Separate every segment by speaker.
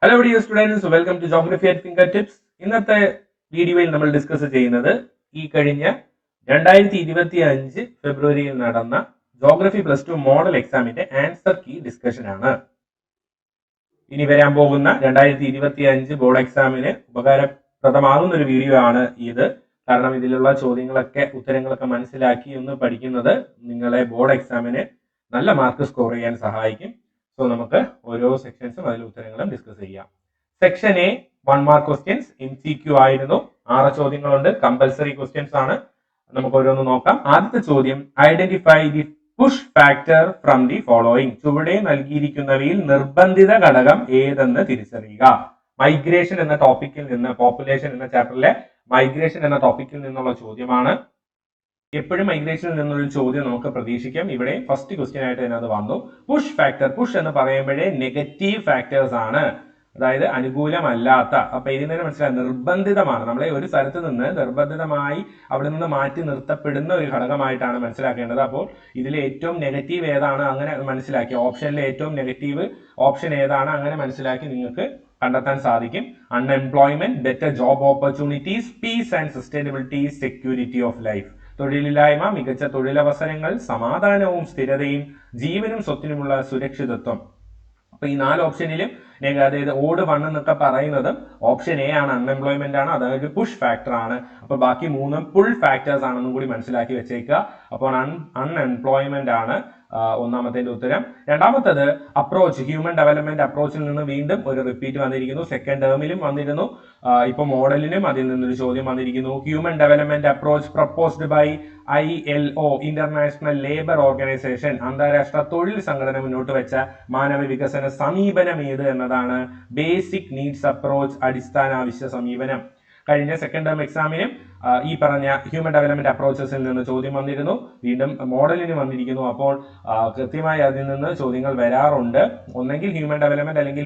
Speaker 1: Hello dear students, welcome to Geography at Fingertips. ഇന്നത്തെ വീഡിയോയിൽ നമ്മൾ ഡിസ്കസ് ചെയ്യുന്നത് ഈ കഴിഞ്ഞ 2025 ഫെബ്രുവരിയിൽ നടന്ന ജോഗ്രഫി പ്ലസ് ടു മോഡൽ എക്സാമിന്റെ ആൻസർ കീ ഡിസ്കഷൻ ആണ്. ഇനി വരാൻ പോകുന്ന 2025 ബോർഡ് എക്സാമിന് ഉപകാരപ്രദമാകുന്ന ഒരു വീഡിയോ ആണ് ഇത്. കാരണം ഇതിലുള്ള ഉത്തരങ്ങളൊക്കെ മനസ്സിലാക്കി ഒന്ന് പഠിക്കുന്നത് നിങ്ങളെ ബോർഡ് എക്സാമിന് നല്ല മാർക്ക് സ്കോർ ചെയ്യാൻ സഹായിക്കും. സോ നമുക്ക് ഓരോ സെക്ഷൻസും അതിൽ ഉത്തരങ്ങളും ഡിസ്കസ് ചെയ്യാം. Section A 1 mark questions MCQ ആയിരുന്നു. 6 ചോദ്യങ്ങളുണ്ട്. കമ്പൽസറി ക്വസ്റ്റ്യൻസ് ആണ്. നമുക്ക് ഓരോന്ന് നോക്കാം. ആദ്യത്തെ ചോദ്യം, identify the push factor from the following. ചുവടെ നൽകിയിരിക്കുന്നവയിൽ നിർബന്ധിത ഘടകം ഏതെന്ന് തിരിച്ചറിയുക. മൈഗ്രേഷൻ എന്ന ടോപ്പിക്കിൽ നിന്ന്, പോപ്പുലേഷൻ എന്ന ചാപ്റ്ററിലെ മൈഗ്രേഷൻ എന്ന ടോപ്പിക്കിൽ നിന്നുള്ള ചോദ്യമാണ്. എപ്പോഴും മൈഗ്രേഷനിൽ നിന്നൊരു ചോദ്യം നമുക്ക് പ്രതീക്ഷിക്കാം. ഇവിടെ ഫസ്റ്റ് ക്വസ്റ്റ്യൻ ആയിട്ട് തന്നെ അത് വന്നു. പുഷ് ഫാക്ടർ, പുഷ് എന്ന് പറയുമ്പോഴേ നെഗറ്റീവ് ഫാക്ടേഴ്സ് ആണ്, അതായത് അനുകൂലമല്ലാത്ത. അപ്പൊ ഇതിൽ നിന്ന് മനസ്സിലായി നിർബന്ധിതമാണ്. നമ്മളെ ഒരു സ്ഥലത്ത് നിന്ന് നിർബന്ധിതമായി അവിടെ നിന്ന് മാറ്റി നിർത്തപ്പെടുന്ന ഒരു ഘടകമായിട്ടാണ് മനസ്സിലാക്കേണ്ടത്. അപ്പോൾ ഇതിൽ ഏറ്റവും നെഗറ്റീവ് ഏതാണ് അങ്ങനെ മനസ്സിലാക്കി, ഓപ്ഷനിലെ ഏറ്റവും നെഗറ്റീവ് ഓപ്ഷൻ ഏതാണ് അങ്ങനെ മനസ്സിലാക്കി നിങ്ങൾക്ക് കണ്ടെത്താൻ സാധിക്കും. Unemployment, better job opportunities, piece and sustainability, security of life. തൊഴിലില്ലായ്മ, മികച്ച തൊഴിലവസരങ്ങൾ, സമാധാനവും സ്ഥിരതയും, ജീവനും സ്വത്തിനുമുള്ള സുരക്ഷിതത്വം. അപ്പൊ ഈ 4 ഓപ്ഷനിലും അതായത് ഓട് 1 എന്നൊക്കെ പറയുന്നത് ഓപ്ഷൻ എ ആണ്, അൺഎംപ്ലോയ്മെന്റ് ആണ്, അതായത് പുഷ് ഫാക്ടർ ആണ്. അപ്പൊ ബാക്കി 3 പുൾ ഫാക്ടേഴ്സ് ആണെന്നും കൂടി മനസ്സിലാക്കി വെച്ചേക്കുക. അപ്പോൾ അൺഎംപ്ലോയ്മെന്റ് ആണ് ഒന്നാമത്തെ ഉത്തരം. രണ്ടാമത്തത് അപ്രോച്ച്, ഹ്യൂമൻ ഡെവലപ്മെന്റ് അപ്രോച്ചിൽ നിന്ന് വീണ്ടും ഒരു റിപ്പീറ്റ് വന്നിരിക്കുന്നു. സെക്കൻഡ് ടേമിലും വന്നിരുന്നു, ഇപ്പൊ മോഡലിനും അതിൽ നിന്നൊരു ചോദ്യം വന്നിരിക്കുന്നു. Human development approach proposed by ILO, international labour organisation, അന്താരാഷ്ട്ര തൊഴിൽ സംഘടന മുന്നോട്ട് വെച്ച മാനവ വികസന സമീപനം ഏത് എന്നതാണ് ബേസിക് നീഡ്സ് അപ്രോച്ച്, അടിസ്ഥാന ആവശ്യ സമീപനം. കഴിഞ്ഞ സെക്കൻഡ് ടേം എക്സാമിനും ഈ പറഞ്ഞ ഹ്യൂമൻ ഡെവലപ്മെന്റ് അപ്രോച്ചസിൽ നിന്ന് ചോദ്യം വന്നിരുന്നു, വീണ്ടും മോഡലിന് വന്നിരിക്കുന്നു. അപ്പോൾ കൃത്യമായി അതിൽ നിന്ന് ചോദ്യങ്ങൾ വരാറുണ്ട്. ഒന്നെങ്കിൽ ഹ്യൂമൻ ഡെവലപ്മെന്റ്, അല്ലെങ്കിൽ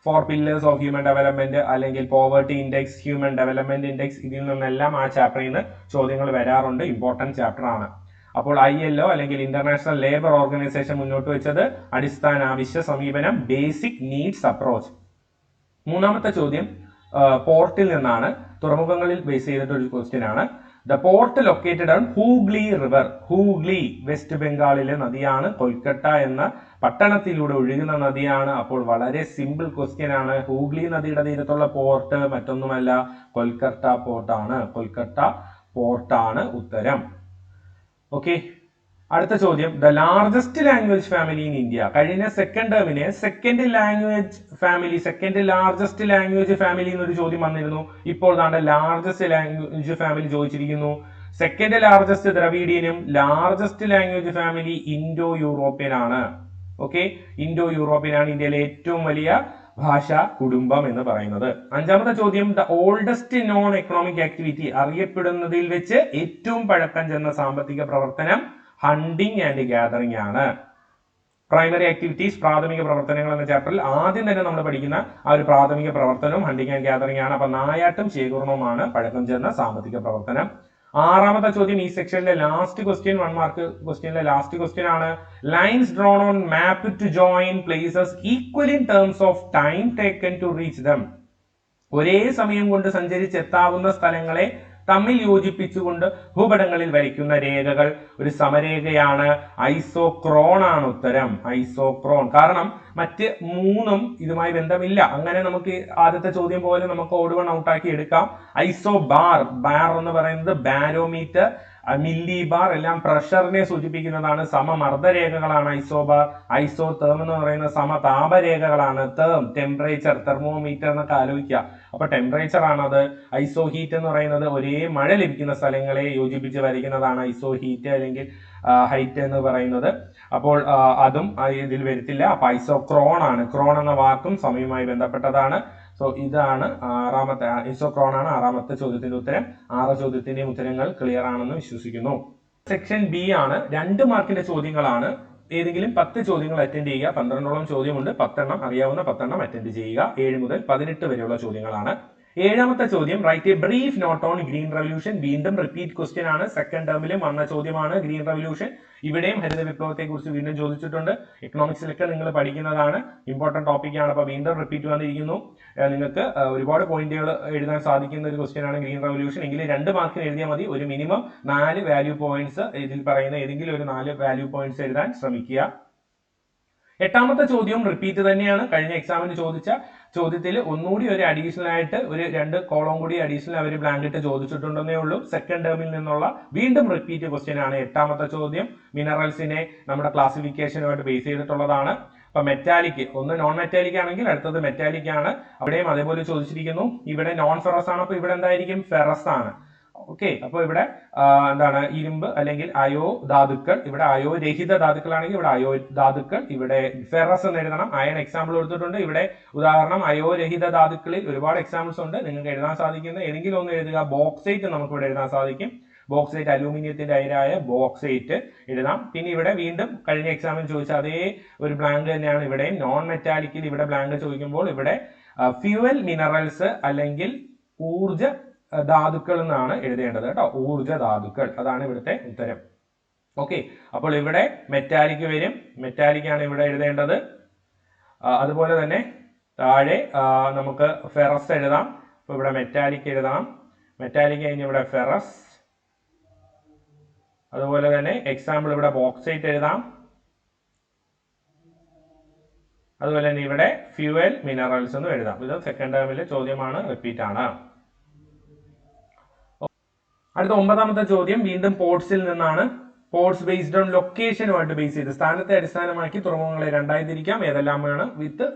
Speaker 1: four pillars of human development, അല്ലെങ്കിൽ poverty index, human development index, ഇതിൽ നിന്നെല്ലാം ആ ചാപ്റ്ററിൽ നിന്ന് ചോദ്യങ്ങൾ വരാറുണ്ട്. ഇമ്പോർട്ടന്റ് ചാപ്റ്റർ ആണ്. അപ്പോൾ ILO അല്ലെങ്കിൽ ഇന്റർനാഷണൽ ലേബർ ഓർഗനൈസേഷൻ മുന്നോട്ട് വെച്ചത് അടിസ്ഥാന ആവശ്യ സമീപനം, ബേസിക് നീഡ്സ് അപ്രോച്ച്. മൂന്നാമത്തെ ചോദ്യം പോർട്ടിൽ നിന്നാണ്, തുറമുഖങ്ങളിൽ ബേസ് ചെയ്തിട്ട് ഒരു ക്വസ്റ്റ്യൻ ആണ്. The port located on Hooghly river. Hooghly west ബംഗാളിലെ നദിയാണ്. കൊൽക്കത്ത എന്ന പട്ടണത്തിലൂടെ ഒഴുകുന്ന നദിയാണ്. അപ്പോൾ വളരെ സിമ്പിൾ ക്വസ്റ്റ്യൻ ആണ്. ഹൂഗ്ലി നദിയുടെ തീരത്തുള്ള പോർട്ട് മറ്റൊന്നുമല്ല, കൊൽക്കത്ത പോർട്ടാണ്. കൊൽക്കത്ത പോർട്ടാണ് ഉത്തരം. ഓക്കെ, അടുത്ത ചോദ്യം, the largest language family in India. കഴിഞ്ഞ സെക്കൻഡ് ടേമിന് സെക്കൻഡ് ലാർജസ്റ്റ് ലാംഗ്വേജ് ഫാമിലി എന്നൊരു ചോദ്യം വന്നിരുന്നു. ഇപ്പോൾ ലാർജസ്റ്റ് ലാംഗ്വേജ് ഫാമിലി ചോദിച്ചിരിക്കുന്നു. സെക്കൻഡ് ലാർജസ്റ്റ് ദ്രവീഡിയനും largest language family Indo European ആണ്. ഓക്കെ, ഇൻഡോ യൂറോപ്യൻ ആണ് ഇന്ത്യയിലെ ഏറ്റവും വലിയ ഭാഷാ കുടുംബം എന്ന് പറയുന്നത്. അഞ്ചാമത്തെ ചോദ്യം, the oldest non economic activity. അറിയപ്പെടുന്നതിൽ വെച്ച് ഏറ്റവും പഴക്കം ചെന്ന സാമ്പത്തിക പ്രവർത്തനം ഹണ്ടിങ് ആൻഡ് ഗാദറിംഗ് ആണ്. പ്രൈമറി ആക്ടിവിറ്റീസ്, പ്രാഥമിക പ്രവർത്തനങ്ങൾ എന്ന ചാപ്റ്ററിൽ ആദ്യം തന്നെ നമ്മൾ പഠിക്കുന്ന ആ ഒരു പ്രാഥമിക പ്രവർത്തനവും ഹണ്ടിങ് ആൻഡ് ഗാദറിംഗ് ആണ്. അപ്പൊ നായാട്ടും ശേഖരണവുമാണ് പഴക്കം ചെന്ന സാമ്പത്തിക പ്രവർത്തനം. ആറാമത്തെ ചോദ്യം ഈ സെക്ഷനിലെ ലാസ്റ്റ് ക്വസ്റ്റ്യൻ, 1 മാർക്ക് ക്വസ്റ്റ്യനിലെ ലാസ്റ്റ് ക്വസ്റ്റ്യൻ ആണ്. Lines drawn on map to join places equal in terms of time taken to reach them. ഒരേ സമയം കൊണ്ട് സഞ്ചരിച്ചെത്താവുന്ന സ്ഥലങ്ങളെ തമ്മിൽ യോജിപ്പിച്ചുകൊണ്ട് ഭൂപടങ്ങളിൽ വരയ്ക്കുന്ന രേഖകൾ ഒരു സമരേഖയാണ്. ഐസോക്രോൺ ആണ് ഉത്തരം. ഐസോക്രോൺ. കാരണം മറ്റ് 3ഉം ഇതുമായി ബന്ധമില്ല. അങ്ങനെ നമുക്ക് ആദ്യത്തെ ചോദ്യം പോലെ നമുക്ക് ഓട് 1 ഔട്ടാക്കി എടുക്കാം. ബാർ എന്ന് പറയുന്നത് ബാരോമീറ്റർ, മില്ലി ബാർ എല്ലാം പ്രഷറിനെ സൂചിപ്പിക്കുന്നതാണ്. സമമർദ്ദരേഖകളാണ് ഐസോബാർ. ഐസോതേം എന്ന് പറയുന്ന സമതാപരേഖകളാണ്. ടെമ്പറേച്ചർ, തെർമോമീറ്റർ എന്നൊക്കെ ആലോചിക്കുക. അപ്പൊ ടെമ്പറേച്ചർ ആണത്. ഐസോ ഹീറ്റ് എന്ന് പറയുന്നത് ഒരേ മഴ ലഭിക്കുന്ന സ്ഥലങ്ങളെ യോജിപ്പിച്ച് വരയ്ക്കുന്നതാണ് ഐസോ ഹീറ്റ് അല്ലെങ്കിൽ ഹൈറ്റ് എന്ന് പറയുന്നത്. അപ്പോൾ അതും ഇതിൽ വരത്തില്ല. അപ്പൊ ഐസോക്രോൺ ആണ്. ക്രോൺ എന്ന വാക്കും സമയവുമായി ബന്ധപ്പെട്ടതാണ്. സോ ഇതാണ് ആറാമത്തെ, ഐസോക്രോൺ ആണ് ആറാമത്തെ ചോദ്യത്തിന്റെ ഉത്തരം. 6 ചോദ്യത്തിന്റെയും ഉത്തരങ്ങൾ ക്ലിയർ ആണെന്ന് വിശ്വസിക്കുന്നു. സെക്ഷൻ ബി ആണ്. 2 മാർക്കിന്റെ ചോദ്യങ്ങളാണ്. ഏതെങ്കിലും 10 ചോദ്യങ്ങൾ അറ്റൻഡ് ചെയ്യുക. 12ഓളം ചോദ്യമുണ്ട്. 10 എണ്ണം അറിയാവുന്ന 10 എണ്ണം അറ്റൻഡ് ചെയ്യുക. 7 മുതൽ 18 വരെയുള്ള ചോദ്യങ്ങളാണ്. ഏഴാമത്തെ ചോദ്യം write a brief not on green revolution. വീണ്ടും റിപ്പീറ്റ് ക്വസ്റ്റ്യൻ ആണ്, സെക്കൻഡ് ടേമിലും വന്ന ചോദ്യമാണ് ഗ്രീൻ റവല്യൂഷൻ. ഇവിടെയും ഹരിത വിപ്ലവത്തെ കുറിച്ച് വീണ്ടും ചോദിച്ചിട്ടുണ്ട്. എക്കണോമിക്സിലൊക്കെ നിങ്ങൾ പഠിക്കുന്നതാണ്, ഇമ്പോർട്ടന്റ് ടോപ്പിക് ആണ്. അപ്പൊ വീണ്ടും റിപ്പീറ്റ് വന്നിരിക്കുന്നു. നിങ്ങൾക്ക് ഒരുപാട് പോയിന്റുകൾ എഴുതാൻ സാധിക്കുന്ന ഒരു ക്വസ്റ്റ്യൻ ആണ് ഗ്രീൻ റവല്യൂഷൻ. എങ്കിൽ 2 മാർക്കിന് എഴുതിയാൽ മതി. ഒരു മിനിമം 4 വാല്യൂ പോയിന്റ്സ്, ഇതിൽ പറയുന്ന ഏതെങ്കിലും ഒരു 4 വാല്യൂ പോയിന്റ്സ് എഴുതാൻ ശ്രമിക്കുക. എട്ടാമത്തെ ചോദ്യവും റിപ്പീറ്റ് തന്നെയാണ്. കഴിഞ്ഞ എക്സാമിന് ചോദിച്ച ചോദ്യത്തിൽ ഒന്നുകൂടി ഒരു അഡീഷണൽ ആയിട്ട് ഒരു 2 കോളം കൂടി അഡീഷണൽ അവർ ബ്ലാങ്ക് ഇട്ട് ചോദിച്ചിട്ടുണ്ടെന്നേ ഉള്ളൂ. സെക്കൻഡ് ടേമിൽ നിന്നുള്ള വീണ്ടും റിപ്പീറ്റ് ക്വസ്റ്റ്യൻ ആണ് എട്ടാമത്തെ ചോദ്യം. മിനറൽസിനെ നമ്മുടെ ക്ലാസിഫിക്കേഷനുമായിട്ട് ബേസ് ചെയ്തിട്ടുള്ളതാണ്. അപ്പൊ മെറ്റാലിക്, ഒന്ന് നോൺ മെറ്റാലിക് ആണെങ്കിൽ അടുത്തത് മെറ്റാലിക് ആണ്. അവിടെയും അതേപോലെ ചോദിച്ചിരിക്കുന്നു. ഇവിടെ നോൺ ഫെറസ് ആണ്, അപ്പൊ ഇവിടെ എന്തായിരിക്കും? ഫെറസ് ആണ്. ഓക്കെ, അപ്പൊ ഇവിടെ എന്താണ്? ഇരുമ്പ് അല്ലെങ്കിൽ അയോ ധാതുക്കൾ. ഇവിടെ അയോ രഹിത ധാതുക്കളാണെങ്കിൽ ഇവിടെ അയോ ധാതുക്കൾ, ഇവിടെ ഫെറസ് എന്ന് എഴുതണം. അയൺ എക്സാമ്പിൾ കൊടുത്തിട്ടുണ്ട്. ഇവിടെ ഉദാഹരണം അയോ രഹിത ധാതുക്കളിൽ ഒരുപാട് എക്സാമ്പിൾസ് ഉണ്ട്, നിങ്ങൾക്ക് എഴുതാൻ സാധിക്കുന്ന ഏതെങ്കിലും ഒന്ന് എഴുതുക. ബോക്സൈറ്റ് നമുക്ക് ഇവിടെ എഴുതാൻ സാധിക്കും. ബോക്സൈറ്റ്, അലൂമിനിയത്തിന്റെ അയിരായ ബോക്സൈറ്റ് എഴുതാം. പിന്നെ ഇവിടെ വീണ്ടും കഴിഞ്ഞ എക്സാമിൽ ചോദിച്ച അതേ ഒരു ബ്ലാങ്ക് തന്നെയാണ് ഇവിടെയും. നോൺ മെറ്റാലിക്കിൽ ഇവിടെ ബ്ലാങ്ക് ചോദിക്കുമ്പോൾ ഇവിടെ ഫ്യൂവൽ മിനറൽസ് അല്ലെങ്കിൽ ഊർജ ധാതുക്കൾ എന്നാണ് എഴുതേണ്ടത് കേട്ടോ. ഊർജ ധാതുക്കൾ, അതാണ് ഇവിടുത്തെ ഉത്തരം. ഓക്കെ, അപ്പോൾ ഇവിടെ മെറ്റാലിക് വരും. മെറ്റാലിക് ആണ് ഇവിടെ എഴുതേണ്ടത്. അതുപോലെ തന്നെ താഴെ നമുക്ക് ഫെറസ് എഴുതാം. അപ്പൊ ഇവിടെ മെറ്റാലിക് എഴുതാം. മെറ്റാലിക് കഴിഞ്ഞ് ഇവിടെ ഫെറസ്. അതുപോലെ തന്നെ എക്സാമ്പിൾ ഇവിടെ ബോക്സൈറ്റ് എഴുതാം. അതുപോലെ തന്നെ ഇവിടെ ഫ്യൂവൽ മിനറൽസ് എന്നും എഴുതാം. ഇത് സെക്കൻഡ് ടേമിലെ ചോദ്യമാണ്, റിപ്പീറ്റ് ആണ്. അടുത്ത 9ാമത്തെ ചോദ്യം വീണ്ടും പോർട്സിൽ നിന്നാണ്. പോർട്സ് ബേസ്ഡ് ഓൺ ലൊക്കേഷനുമായിട്ട് ബേസ് ചെയ്ത് സ്ഥാനത്തെ അടിസ്ഥാനമാക്കി തുറമുഖങ്ങളെ 2ആയി തിരിക്കാം. ഏതെല്ലാമാണ്? വിത്ത്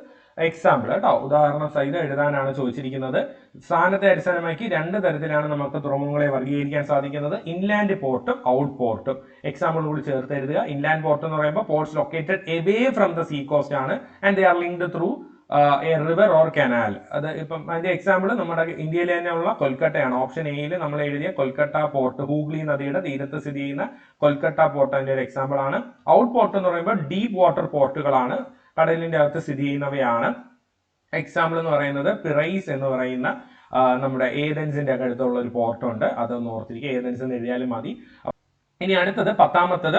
Speaker 1: എക്സാമ്പിൾ കേട്ടോ, ഉദാഹരണം സഹിതം എഴുതാനാണ് ചോദിച്ചിരിക്കുന്നത്. സ്ഥാനത്തെ അടിസ്ഥാനമാക്കി 2 തരത്തിലാണ് നമുക്ക് തുറമുഖങ്ങളെ വർഗീകരിക്കാൻ സാധിക്കുന്നത്. ഇൻലാൻഡ് പോർട്ടും ഔട്ട് പോർട്ടും. എക്സാമ്പിൾ കൂടി ചേർത്ത് എഴുതുക. ഇൻലാൻഡ് പോർട്ട് എന്ന് പറയുമ്പോൾ ports located away from the sea coast ആണ് and they are linked through a river or canal. അത് ഇപ്പം അതിന്റെ എക്സാമ്പിൾ നമ്മുടെ ഇന്ത്യയിൽ തന്നെയുള്ള കൊൽക്കട്ടയാണ്. ഓപ്ഷൻ എയിൽ നമ്മൾ എഴുതിയ കൊൽക്കട്ട പോർട്ട്, ഹൂഗ്ലി നദിയുടെ തീരത്ത് സ്ഥിതി ചെയ്യുന്ന കൊൽക്കട്ട പോർട്ട് അതിന്റെ ഒരു എക്സാമ്പിൾ ആണ്. ഔട്ട് പോർട്ട് എന്ന് പറയുമ്പോൾ ഡീപ് വാട്ടർ പോർട്ടുകളാണ്, കടലിന്റെ അകത്ത് സ്ഥിതി ചെയ്യുന്നവയാണ്. എക്സാമ്പിൾ എന്ന് പറയുന്നത് പിറൈസ് എന്ന് പറയുന്ന നമ്മുടെ ഏതൻസിന്റെ ഒക്കെ അടുത്തുള്ള ഒരു പോർട്ടുണ്ട്, അതൊന്ന് ഓർത്തിരിക്കുക. ഏതൻസ് എന്ന് എഴുതിയാലും മതി. ഇനി അടുത്തത് 10ാമത്തത്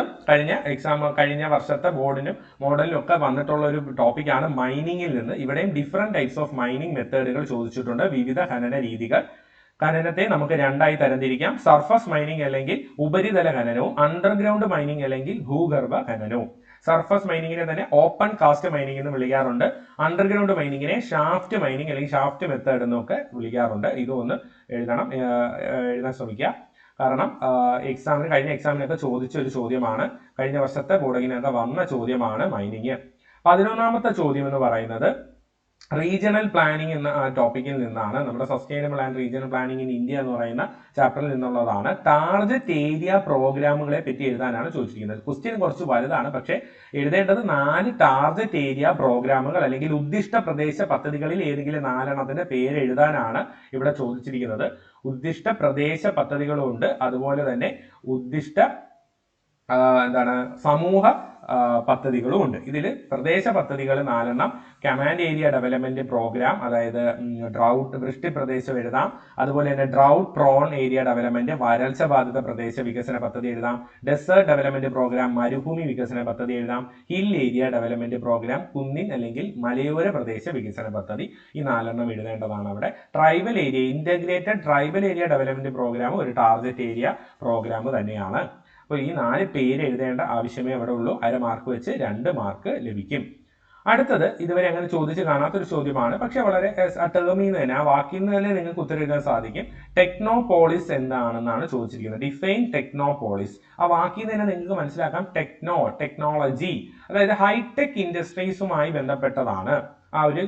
Speaker 1: കഴിഞ്ഞ വർഷത്തെ ബോർഡിനും മോഡലിനും ഒക്കെ വന്നിട്ടുള്ള ഒരു ടോപ്പിക്കാണ് മൈനിങ്ങിൽ നിന്ന്. ഇവിടെയും ഡിഫറെന്റ് ടൈപ്സ് ഓഫ് മൈനിങ് മെത്തേഡുകൾ ചോദിച്ചിട്ടുണ്ട്. വിവിധ ഖനന രീതികൾ. ഖനനത്തെ നമുക്ക് 2ആയി തരംതിരിക്കാം. സർഫസ് മൈനിങ് അല്ലെങ്കിൽ ഉപരിതല ഖനനവും അണ്ടർഗ്രൗണ്ട് മൈനിങ് അല്ലെങ്കിൽ ഭൂഗർഭ ഖനനവും. സർഫസ് മൈനിങ്ങിനെ തന്നെ ഓപ്പൺ കാസ്റ്റ് മൈനിങ് എന്ന് വിളിക്കാറുണ്ട്. അണ്ടർഗ്രൗണ്ട് മൈനിങ്ങിനെ ഷാഫ്റ്റ് മൈനിങ് അല്ലെങ്കിൽ ഷാഫ്റ്റ് മെത്തേഡ് എന്നൊക്കെ വിളിക്കാറുണ്ട്. ഇതൊന്ന് എഴുതാൻ ശ്രമിക്കുക. കാരണം കഴിഞ്ഞ എക്സാമിനൊക്കെ ചോദിച്ച ഒരു ചോദ്യമാണ്, കഴിഞ്ഞ വർഷത്തെ ബോർഡിനൊക്കെ വന്ന ചോദ്യമാണ് മൈനിങ്. 11ാമത്തെ ചോദ്യം എന്ന് പറയുന്നത് റീജിയണൽ പ്ലാനിംഗ് എന്ന ടോപ്പിക്കിൽ നിന്നാണ്. നമ്മുടെ sustainable and regional planning in India എന്ന് പറയുന്ന ചാപ്റ്ററിൽ നിന്നുള്ളതാണ്. ടാർഗറ്റ് ഏരിയ പ്രോഗ്രാമുകളെ പറ്റി എഴുതാനാണ് ചോദിച്ചിരിക്കുന്നത്. ക്വസ്റ്റ്യൻ കുറച്ച് വലുതാണ്, പക്ഷേ എഴുതേണ്ടത് 4 ടാർഗറ്റ് ഏരിയ പ്രോഗ്രാമുകൾ അല്ലെങ്കിൽ ഉദ്ദിഷ്ട പ്രദേശ പദ്ധതികളിൽ ഏതെങ്കിലും 4 പേര് എഴുതാനാണ് ഇവിടെ ചോദിച്ചിരിക്കുന്നത്. ഉദ്ദിഷ്ട പ്രദേശ പദ്ധതികളും ഉണ്ട്, അതുപോലെ തന്നെ ഉദ്ദിഷ്ട സമൂഹ പദ്ധതികളും ഉണ്ട്. ഇതിൽ പ്രദേശ പദ്ധതികൾ 4 കമാൻഡ് ഏരിയ ഡെവലപ്മെന്റ് പ്രോഗ്രാം, അതായത് ഡ്രൗട്ട് വൃഷ്ടി പ്രദേശം എഴുതാം. അതുപോലെ തന്നെ ഡ്രൗട്ട് പ്രോൺ ഏരിയ ഡെവലപ്മെന്റ് വരൾച്ച ബാധിത പ്രദേശ വികസന പദ്ധതി എഴുതാം. ഡെസേർട്ട് ഡെവലപ്മെന്റ് പ്രോഗ്രാം മരുഭൂമി വികസന പദ്ധതി എഴുതാം. ഹിൽ ഏരിയ ഡെവലപ്മെന്റ് പ്രോഗ്രാം കുന്നിൻ അല്ലെങ്കിൽ മലയോര പ്രദേശ വികസന പദ്ധതി. ഈ 4 എഴുതേണ്ടതാണ് അവിടെ. Tribal area integrated tribal area development programme ഒരു ടാർഗറ്റ് ഏരിയ പ്രോഗ്രാം തന്നെയാണ്. അപ്പോൾ ഈ 4 പേര് എഴുതേണ്ട ആവശ്യമേ അവിടെ ഉള്ളൂ. 1/2 മാർക്ക് വെച്ച് 2 മാർക്ക് ലഭിക്കും. അടുത്തത് ഇതുവരെ അങ്ങനെ ചോദിച്ച് കാണാത്തൊരു ചോദ്യമാണ്, പക്ഷെ വളരെ ടേമിൽ നിന്ന് തന്നെ ആ വാക്കിൽ നിന്ന് തന്നെ നിങ്ങൾക്ക് ഉത്തരം എഴുതാൻ സാധിക്കും. ടെക്നോപോളിസ് എന്താണെന്നാണ് ചോദിച്ചിരിക്കുന്നത്. ഡിഫൈൻ ടെക്നോപോളിസ്. ആ വാക്കിൽ നിന്ന് തന്നെ നിങ്ങൾക്ക് മനസ്സിലാക്കാം. ടെക്നോളജി, അതായത് ഹൈടെക് ഇൻഡസ്ട്രീസുമായി ബന്ധപ്പെട്ടതാണ്. ആ ഒരു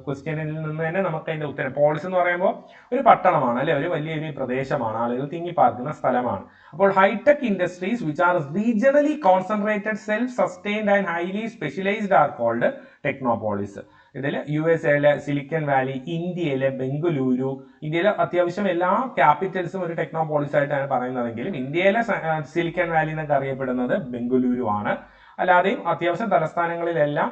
Speaker 1: ക്വസ്റ്റ്യനിൽ നിന്ന് തന്നെ നമുക്ക് അതിന്റെ ഉത്തരം. പോളിസ് എന്ന് പറയുമ്പോൾ ഒരു പട്ടണമാണ് അല്ലെ, ഒരു വലിയൊരു പ്രദേശമാണ്, ആളുകൾ തിങ്ങിപ്പാർക്കുന്ന സ്ഥലമാണ്. അപ്പോൾ hi-tech industries which are regionally concentrated self sustained and highly specialised are called technopolis. ഇതിൽ USA സിലിക്കൺ വാലി, ഇന്ത്യയിലെ ബംഗളൂരു, ഇന്ത്യയിലെ അത്യാവശ്യം എല്ലാ ക്യാപിറ്റൽസും ഒരു ടെക്നോപോളിസ് ആയിട്ടാണ് പറയുന്നതെങ്കിലും ഇന്ത്യയിലെ സിലിക്കൺ വാലി എന്നൊക്കെ അറിയപ്പെടുന്നത് ബംഗളൂരു ആണ്. അല്ലാതെയും അത്യാവശ്യം തലസ്ഥാനങ്ങളിലെല്ലാം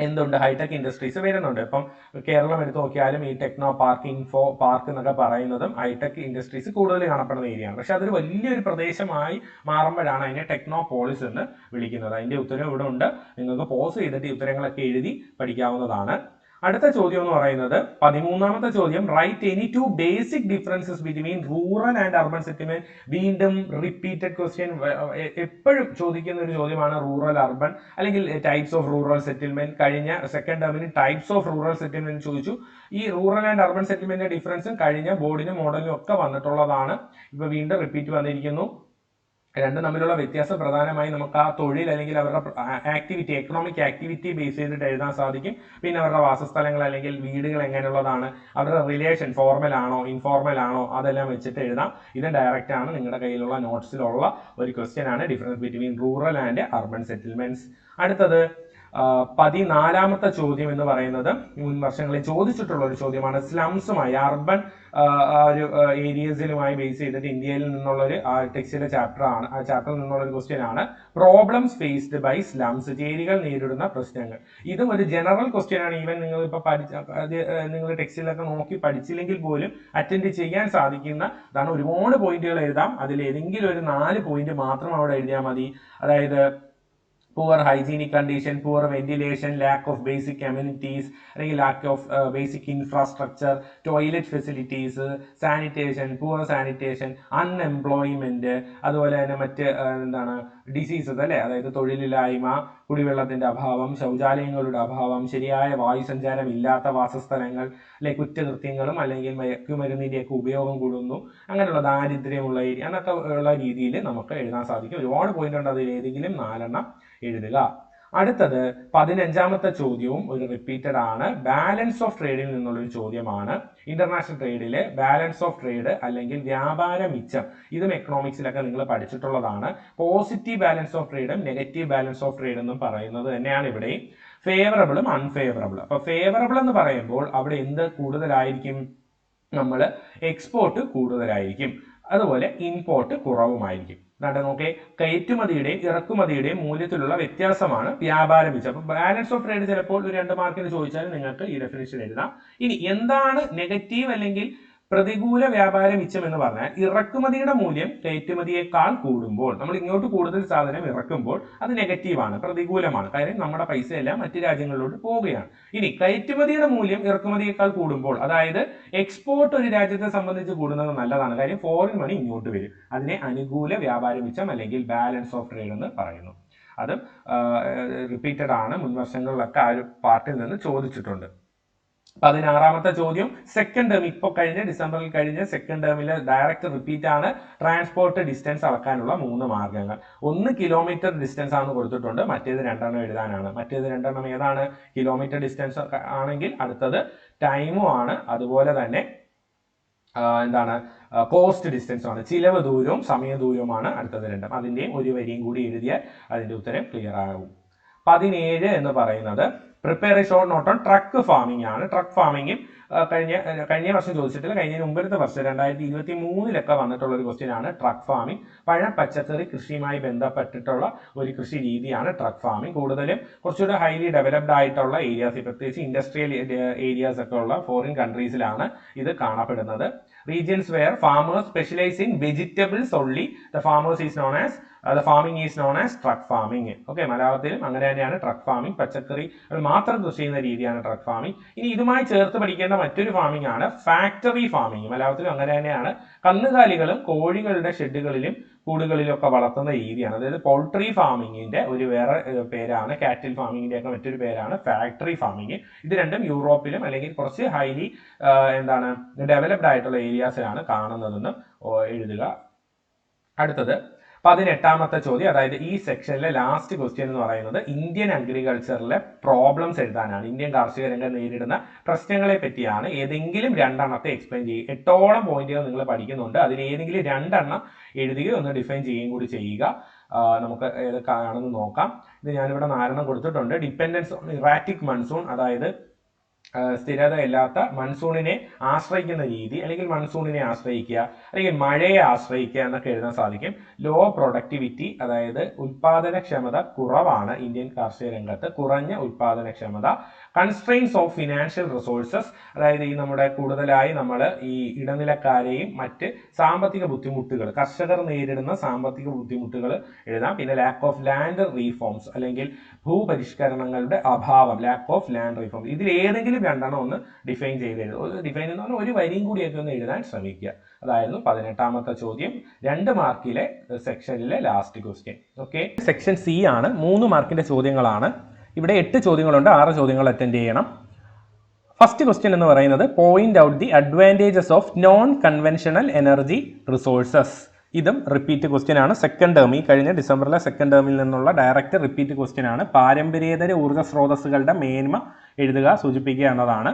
Speaker 1: എന്തുണ്ട്, ഹൈടെക് ഇൻഡസ്ട്രീസ് വരുന്നുണ്ട്. ഇപ്പം കേരളം എടുത്ത് നോക്കിയാലും ഈ ടെക്നോ പാർക്ക്, ഇൻഫോ പാർക്ക് എന്നൊക്കെ പറയുന്നതും ഹൈടെക് ഇൻഡസ്ട്രീസ് കൂടുതൽ കാണപ്പെടുന്ന ഏരിയയാണ്. പക്ഷെ അതൊരു വലിയൊരു പ്രദേശമായി മാറുമ്പോഴാണ് അതിനെ ടെക്നോ പോളിസ് എന്ന് വിളിക്കുന്നത്. അതിന്റെ ഉത്തരം ഇവിടെ ഉണ്ട്, നിങ്ങൾക്ക് പോസ് ചെയ്തിട്ട് ഈ ഉത്തരങ്ങളൊക്കെ എഴുതി പഠിക്കാവുന്നതാണ്. അടുത്ത ചോദ്യം എന്ന് പറയുന്നത് 13ാമത്തെ ചോദ്യം, write any two basic differences between rural and urban settlement. വീണ്ടും റിപ്പീറ്റഡ് ക്വസ്റ്റ്യൻ, എപ്പോഴും ചോദിക്കുന്ന ഒരു ചോദ്യമാണ് റൂറൽ അർബൻ അല്ലെങ്കിൽ ടൈപ്സ് ഓഫ് റൂറൽ സെറ്റിൽമെന്റ്. കഴിഞ്ഞ സെക്കൻഡ് ടേമിന് ടൈപ്സ് ഓഫ് റൂറൽ സെറ്റിൽമെന്റ് ചോദിച്ചു. ഈ റൂറൽ ആൻഡ് അർബൻ സെറ്റിൽമെന്റ് ഡിഫറൻസും കഴിഞ്ഞ ബോർഡിനും മോഡലിനും ഒക്കെ വന്നിട്ടുള്ളതാണ്. ഇപ്പൊ വീണ്ടും റിപ്പീറ്റ് വന്നിരിക്കുന്നു. രണ്ടും തമ്മിലുള്ള വ്യത്യാസം പ്രധാനമായും നമുക്ക് ആ തൊഴിൽ അല്ലെങ്കിൽ അവരുടെ ആക്ടിവിറ്റി, എക്കണോമിക് ആക്ടിവിറ്റി ബേസ് ചെയ്തിട്ട് എഴുതാൻ സാധിക്കും. പിന്നെ അവരുടെ വാസസ്ഥലങ്ങൾ അല്ലെങ്കിൽ വീടുകൾ എങ്ങനെയുള്ളതാണ്, അവരുടെ റിലേഷൻ ഫോർമൽ ആണോ ഇൻഫോർമൽ ആണോ, അതെല്ലാം വെച്ചിട്ട് എഴുതാം. ഇത് ഡയറക്റ്റ് ആണ്, നിങ്ങളുടെ കയ്യിലുള്ള നോട്ട്സിലുള്ള ഒരു ക്വസ്റ്റ്യൻ ആണ്, difference between rural and urban settlements. അടുത്തത് 14ാമത്തെ ചോദ്യം എന്ന് പറയുന്നത് മുൻ വർഷങ്ങളിൽ ചോദിച്ചിട്ടുള്ള ഒരു ചോദ്യമാണ്. സ്ലംസുമായി, അർബൻ ഒരു ഏരിയസിലുമായി ബേസ് ചെയ്തിട്ട് ഇന്ത്യയിൽ നിന്നുള്ള ഒരു ടെക്സ്റ്റിലെ ചാപ്റ്റർ ആണ്. ആ ചാപ്റ്ററിൽ നിന്നുള്ള ഒരു ക്വസ്റ്റ്യൻ ആണ്, പ്രോബ്ലംസ് ഫേസ്ഡ് ബൈ സ്ലംസ്, ചേരികൾ നേരിടുന്ന പ്രശ്നങ്ങൾ. ഇതും ഒരു ജനറൽ ക്വസ്റ്റ്യൻ ആണ്. ഈവൻ നിങ്ങൾ ഇപ്പൊ നിങ്ങൾ ടെക്സ്റ്റിലൊക്കെ നോക്കി പഠിച്ചില്ലെങ്കിൽ പോലും അറ്റൻഡ് ചെയ്യാൻ സാധിക്കുന്ന ഇതാണ്. ഒരുപാട് പോയിന്റുകൾ എഴുതാം, അതിൽ ഏതെങ്കിലും ഒരു 4 പോയിന്റ് മാത്രം അവിടെ എഴുതിയാൽ മതി. അതായത് poor hygienic condition, poor ventilation, lack of basic amenities, അല്ലെങ്കിൽ lack of basic infrastructure, toilet facilities, sanitation, poor sanitation, unemployment, അതുപോലെ തന്നെ മറ്റ് എന്താണ് ഡിസീസസ് അല്ലെ, അതായത് തൊഴിലില്ലായ്മ, കുടിവെള്ളത്തിന്റെ അഭാവം, ശൗചാലയങ്ങളുടെ അഭാവം, ശരിയായ വായുസഞ്ചാരം ഇല്ലാത്ത വാസസ്ഥലങ്ങൾ, അല്ലെ കുറ്റകൃത്യങ്ങളും അല്ലെങ്കിൽ മയക്കുമരുന്നിന്റെയൊക്കെ ഉപയോഗം കൂടുന്നു, അങ്ങനെയുള്ള ദാരിദ്ര്യമുള്ള ഏരിയ എന്നൊക്കെ ഉള്ള രീതിയിൽ നമുക്ക് എഴുതാൻ സാധിക്കും. ഒരുപാട് പോയിന്റ് ഉണ്ട്, അതിൽ ഏതെങ്കിലും 4 എഴുതുക. അടുത്തത് 15ാമത്തെ ചോദ്യവും ഒരു റിപ്പീറ്റഡ് ആണ്. ബാലൻസ് ഓഫ് ട്രേഡിൽ നിന്നുള്ള ഒരു ചോദ്യമാണ്. ഇന്റർനാഷണൽ ട്രേഡിലെ ബാലൻസ് ഓഫ് ട്രേഡ് അല്ലെങ്കിൽ വ്യാപാര മിച്ചം, ഇതും എക്കണോമിക്സിലൊക്കെ നിങ്ങൾ പഠിച്ചിട്ടുള്ളതാണ്. പോസിറ്റീവ് ബാലൻസ് ഓഫ് ട്രേഡും നെഗറ്റീവ് ബാലൻസ് ഓഫ് ട്രേഡ് എന്നും പറയുന്നത് തന്നെയാണ് ഇവിടെയും. ഫേവറബിളും അൺഫേവറബിളും. അപ്പൊ ഫേവറബിൾ എന്ന് പറയുമ്പോൾ അവിടെ എന്ത് കൂടുതലായിരിക്കും, നമ്മൾ എക്സ്പോർട്ട് കൂടുതലായിരിക്കും, അതുപോലെ ഇമ്പോർട്ട് കുറവുമായിരിക്കും. നോക്കേ, കയറ്റുമതിയുടെയും ഇറക്കുമതിയുടെയും മൂല്യത്തിലുള്ള വ്യത്യാസമാണ് വ്യാപാര മിച്ചം. അപ്പൊ ബാലൻസ് ഓഫ് ട്രേഡ് ചിലപ്പോൾ ഒരു 2 മാർക്കിന് ചോദിച്ചാൽ നിങ്ങൾക്ക് ഈ ഡെഫിനിഷൻ എഴുതാം. ഇനി എന്താണ് നെഗറ്റീവ് അല്ലെങ്കിൽ പ്രതികൂല വ്യാപാര മിച്ചം എന്ന് പറഞ്ഞാൽ, ഇറക്കുമതിയുടെ മൂല്യം കയറ്റുമതിയേക്കാൾ കൂടുമ്പോൾ, നമ്മൾ ഇങ്ങോട്ട് കൂടുതൽ സാധനം ഇറക്കുമ്പോൾ അത് നെഗറ്റീവാണ്, പ്രതികൂലമാണ്. കാര്യം നമ്മുടെ പൈസ എല്ലാം മറ്റു രാജ്യങ്ങളിലോട്ട് പോവുകയാണ്. ഇനി കയറ്റുമതിയുടെ മൂല്യം ഇറക്കുമതിയേക്കാൾ കൂടുമ്പോൾ, അതായത് എക്സ്പോർട്ട് ഒരു രാജ്യത്തെ സംബന്ധിച്ച് കൂടുന്നത് നല്ലതാണ്, കാര്യം ഫോറിൻ മണി ഇങ്ങോട്ട് വരും. അതിനെ അനുകൂല വ്യാപാര മിച്ചം അല്ലെങ്കിൽ ബാലൻസ് ഓഫ് ട്രേഡ് എന്ന് പറയുന്നു. അത് റിപ്പീറ്റഡ് ആണ്, മുൻവർഷങ്ങളിലൊക്കെ ആ ഒരു പാർട്ടിൽ നിന്ന് ചോദിച്ചിട്ടുണ്ട്. 16ാമത്തെ ചോദ്യം, സെക്കൻഡ് ടേം, ഇപ്പോൾ കഴിഞ്ഞ ഡിസംബറിൽ കഴിഞ്ഞ സെക്കൻഡ് ടേമിലെ ഡയറക്റ്റ് റിപ്പീറ്റ് ആണ്. ട്രാൻസ്പോർട്ട് ഡിസ്റ്റൻസ് അളക്കാനുള്ള 3 മാർഗങ്ങൾ. 1 കിലോമീറ്റർ ഡിസ്റ്റൻസ് ആണ് കൊടുത്തിട്ടുണ്ട്, മറ്റേത് 2 എഴുതാനാണ്. മറ്റേത് 2 ഏതാണ്, കിലോമീറ്റർ ഡിസ്റ്റൻസ് ആണെങ്കിൽ അടുത്തത് ടൈമും ആണ്, അതുപോലെ തന്നെ എന്താണ് കോസ്റ്റ് ഡിസ്റ്റൻസും ആണ്. ചിലവ് ദൂരവും സമയ ദൂരവുമാണ് അടുത്തത് 2. അതിന്റെയും ഒരു വരിയും കൂടി എഴുതിയാൽ അതിന്റെ ഉത്തരം ക്ലിയർ ആകും. 17 എന്ന് പറയുന്നത് prepare A short note on truck farming ആണ്. ട്രക്ക് ഫാമിംഗും കഴിഞ്ഞ വർഷം ചോദിച്ചിട്ടില്ല, കഴിഞ്ഞ മുമ്പത്തെ വർഷം 2023 വന്നിട്ടുള്ള ഒരു ക്വസ്റ്റ്യൻ ആണ് ട്രക്ക് ഫാമിംഗ്. പഴം പച്ചക്കറി കൃഷിയുമായി ബന്ധപ്പെട്ടിട്ടുള്ള ഒരു കൃഷി രീതിയാണ് ട്രക്ക് ഫാമിംഗ്. കൂടുതലും കുറച്ചുകൂടെ ഹൈലി ഡെവലപ്ഡ് ആയിട്ടുള്ള ഏരിയാസ്, പ്രത്യേകിച്ച് ഇൻഡസ്ട്രിയൽ ഏരിയാസ് ഒക്കെ ഉള്ള ഫോറിൻ കൺട്രീസിലാണ് ഇത് കാണപ്പെടുന്നത്. Regions where farmers specialise in vegetables only, the farmers is known as the farming is known as truck farming. Okay, മലയാളത്തിലും അങ്ങനെ തന്നെയാണ് ട്രക്ക് ഫാമിംഗ്. പച്ചക്കറി മാത്രം കൃഷി ചെയ്യുന്ന രീതിയാണ് ട്രക്ക് ഫാമിംഗ്. ഇനി ഇതുമായി ചേർത്ത് പഠിക്കേണ്ട മറ്റൊരു ഫാമിംഗ് ആണ് ഫാക്ടറി ഫാമിംഗ്. മലയാളത്തിലും അങ്ങനെ തന്നെയാണ്. കന്നുകാലികളും കോഴികളുടെ ഷെഡുകളിലും കൂടുകളിലും ഒക്കെ വളർത്തുന്ന രീതിയാണ്. അതായത് പൗൾട്രി ഫാമിങ്ങിന്റെ ഒരു വേറെ പേരാണ്, കാറ്റിൽ ഫാമിങ്ങിന്റെ ഒക്കെ മറ്റൊരു പേരാണ് ഫാക്ടറി ഫാമിംഗ്. ഇത് രണ്ടും യൂറോപ്പിലും അല്ലെങ്കിൽ കുറച്ച് ഹൈലി ഡെവലപ്ഡ് ആയിട്ടുള്ള ഏരിയാസിലാണ് കാണുന്നതെന്ന് എഴുതുക. അടുത്തത് 18ാമത്തെ ചോദ്യം, അതായത് ഈ സെക്ഷനിലെ ലാസ്റ്റ് ക്വസ്റ്റ്യൻ എന്ന് പറയുന്നത് ഇന്ത്യൻ അഗ്രികൾച്ചറിലെ പ്രോബ്ലംസ് എഴുതാനാണ്. ഇന്ത്യൻ കാർഷിക രംഗം നേരിടുന്ന പ്രശ്നങ്ങളെ പറ്റിയാണ്. ഏതെങ്കിലും 2 എക്സ്പ്ലെയിൻ ചെയ്യുക. 8ഓളം പോയിന്റുകൾ നിങ്ങൾ പഠിക്കുന്നുണ്ട്, അതിൽ ഏതെങ്കിലും 2 എഴുതുകയോ ഒന്ന് ഡിഫൈൻ ചെയ്യുകയും കൂടി ചെയ്യുക. നമുക്ക് ഏതൊക്കെയാണെന്ന് നോക്കാം. ഇത് ഞാനിവിടെ 4 കൊടുത്തിട്ടുണ്ട്. ഡിപ്പെൻഡൻസ് ഓൺ ഇറാറ്റിക് മൺസൂൺ, അതായത് സ്ഥിരതയില്ലാത്ത മൺസൂണിനെ ആശ്രയിക്കുന്ന രീതി, അല്ലെങ്കിൽ മൺസൂണിനെ ആശ്രയിക്കുക, അല്ലെങ്കിൽ മഴയെ ആശ്രയിക്കുക എന്നൊക്കെ എഴുതാൻ സാധിക്കും. ലോ പ്രൊഡക്ടിവിറ്റി, അതായത് ഉൽപാദനക്ഷമത കുറവാണ് ഇന്ത്യൻ കാർഷിക രംഗത്ത്, കുറഞ്ഞ ഉൽപാദനക്ഷമത. കൺസ്ട്രെയിൻസ് ഓഫ് ഫിനാൻഷ്യൽ റിസോഴ്സസ്, അതായത് ഈ നമ്മുടെ കൂടുതലായി നമ്മൾ ഈ ഇടനിലക്കാരെയും മറ്റ് സാമ്പത്തിക ബുദ്ധിമുട്ടുകൾ, കർഷകർ നേരിടുന്ന സാമ്പത്തിക ബുദ്ധിമുട്ടുകൾ എഴുതാം. പിന്നെ ലാക്ക് ഓഫ് ലാൻഡ് റീഫോംസ്, അല്ലെങ്കിൽ ഭൂപരിഷ്കരണങ്ങളുടെ അഭാവം, ലാക്ക് ഓഫ് ലാൻഡ് റീഫോംസ്. ഇതിൽ ഏതെങ്കിലും രണ്ടെണ്ണം ഒന്ന് ഡിഫൈൻ ചെയ്ത് എഴുതും. ഡിഫൈൻ എന്ന് പറഞ്ഞാൽ ഒരു വരിയും കൂടിയൊക്കെ ഒന്ന് എഴുതാൻ ശ്രമിക്കുക. അതായിരുന്നു 18ാമത്തെ ചോദ്യം, 2 മാർക്കിലെ സെക്ഷനിലെ last question. Okay, section C ആണ്. 3 മാർക്കിന്റെ ചോദ്യങ്ങളാണ്. ഇവിടെ 8 ചോദ്യങ്ങളുണ്ട്, 6 ചോദ്യങ്ങൾ അറ്റൻഡ് ചെയ്യണം. ഫസ്റ്റ് ക്വസ്റ്റ്യൻ എന്ന് പറയുന്നത് point out the advantages of non conventional energy resources. ഇതും റിപ്പീറ്റ് ക്വസ്റ്റ്യൻ ആണ്. സെക്കൻഡ് ടേം, ഈ കഴിഞ്ഞ ഡിസംബറിലെ സെക്കൻഡ് ടേമിൽ നിന്നുള്ള ഡയറക്റ്റ് റിപ്പീറ്റ് ക്വസ്റ്റ്യൻ ആണ്. പാരമ്പര്യേതര ഊർജ്ജ സ്രോതസ്സുകളുടെ മേന്മ എഴുതുക, സൂചിപ്പിക്കുക എന്നതാണ്.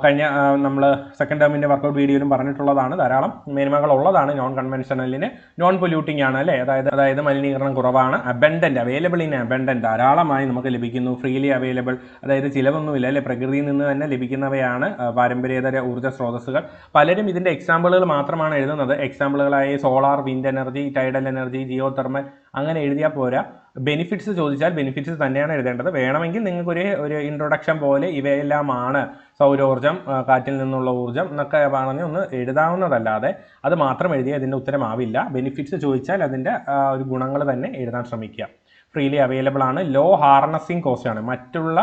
Speaker 1: കഴിഞ്ഞ നമ്മൾ സെക്കൻഡ് ടേമിൻ്റെ വർക്കൗട്ട് വീഡിയോയിലും പറഞ്ഞിട്ടുള്ളതാണ്. ധാരാളം മേന്മകൾ ഉള്ളതാണ് നോൺ കൺവെൻഷണലിന്. നോൺ പൊല്യൂട്ടിംഗ് ആണ് അല്ലേ, അതായത് മലിനീകരണം കുറവാണ്. അബൻഡന്റ്, അവൈലബിൾ ഇൻ അബൻഡന്റ്, ധാരാളമായി നമുക്ക് ലഭിക്കുന്നു. ഫ്രീലി അവൈലബിൾ, അതായത് ചിലവൊന്നുമില്ല അല്ലെ, പ്രകൃതിയിൽ നിന്ന് തന്നെ ലഭിക്കുന്നവയാണ് പാരമ്പര്യേതര ഊർജ്ജ സ്രോതസ്സുകൾ. പലരും ഇതിൻ്റെ എക്സാമ്പിളുകൾ മാത്രമാണ് എഴുതുന്നത്. എക്സാമ്പിളുകളായി solar, wind energy, tidal energy, geothermal അങ്ങനെ എഴുതിയാൽ പോരാ. ബെനിഫിറ്റ്സ് ചോദിച്ചാൽ ബെനിഫിറ്റ്സ് തന്നെയാണ് എഴുതേണ്ടത്. വേണമെങ്കിൽ നിങ്ങൾക്ക് ഒരു ഇൻട്രൊഡക്ഷൻ പോലെ ഇവയെല്ലാമാണ് സൗരോർജ്ജം, കാറ്റിൽ നിന്നുള്ള ഊർജ്ജം എന്നൊക്കെ പറഞ്ഞ് ഒന്ന് എഴുതാവുന്നതല്ലാതെ അത് മാത്രം എഴുതിയാൽ അതിൻ്റെ ഉത്തരമാവില്ല. ബെനിഫിറ്റ്സ് ചോദിച്ചാൽ അതിൻ്റെ ഒരു ഗുണങ്ങൾ തന്നെ എഴുതാൻ ശ്രമിക്കുക. ഫ്രീലി അവൈലബിൾ ആണ്. ലോ ഹാർനസിങ് കോസ്റ്റ് ആണ്. മറ്റുള്ള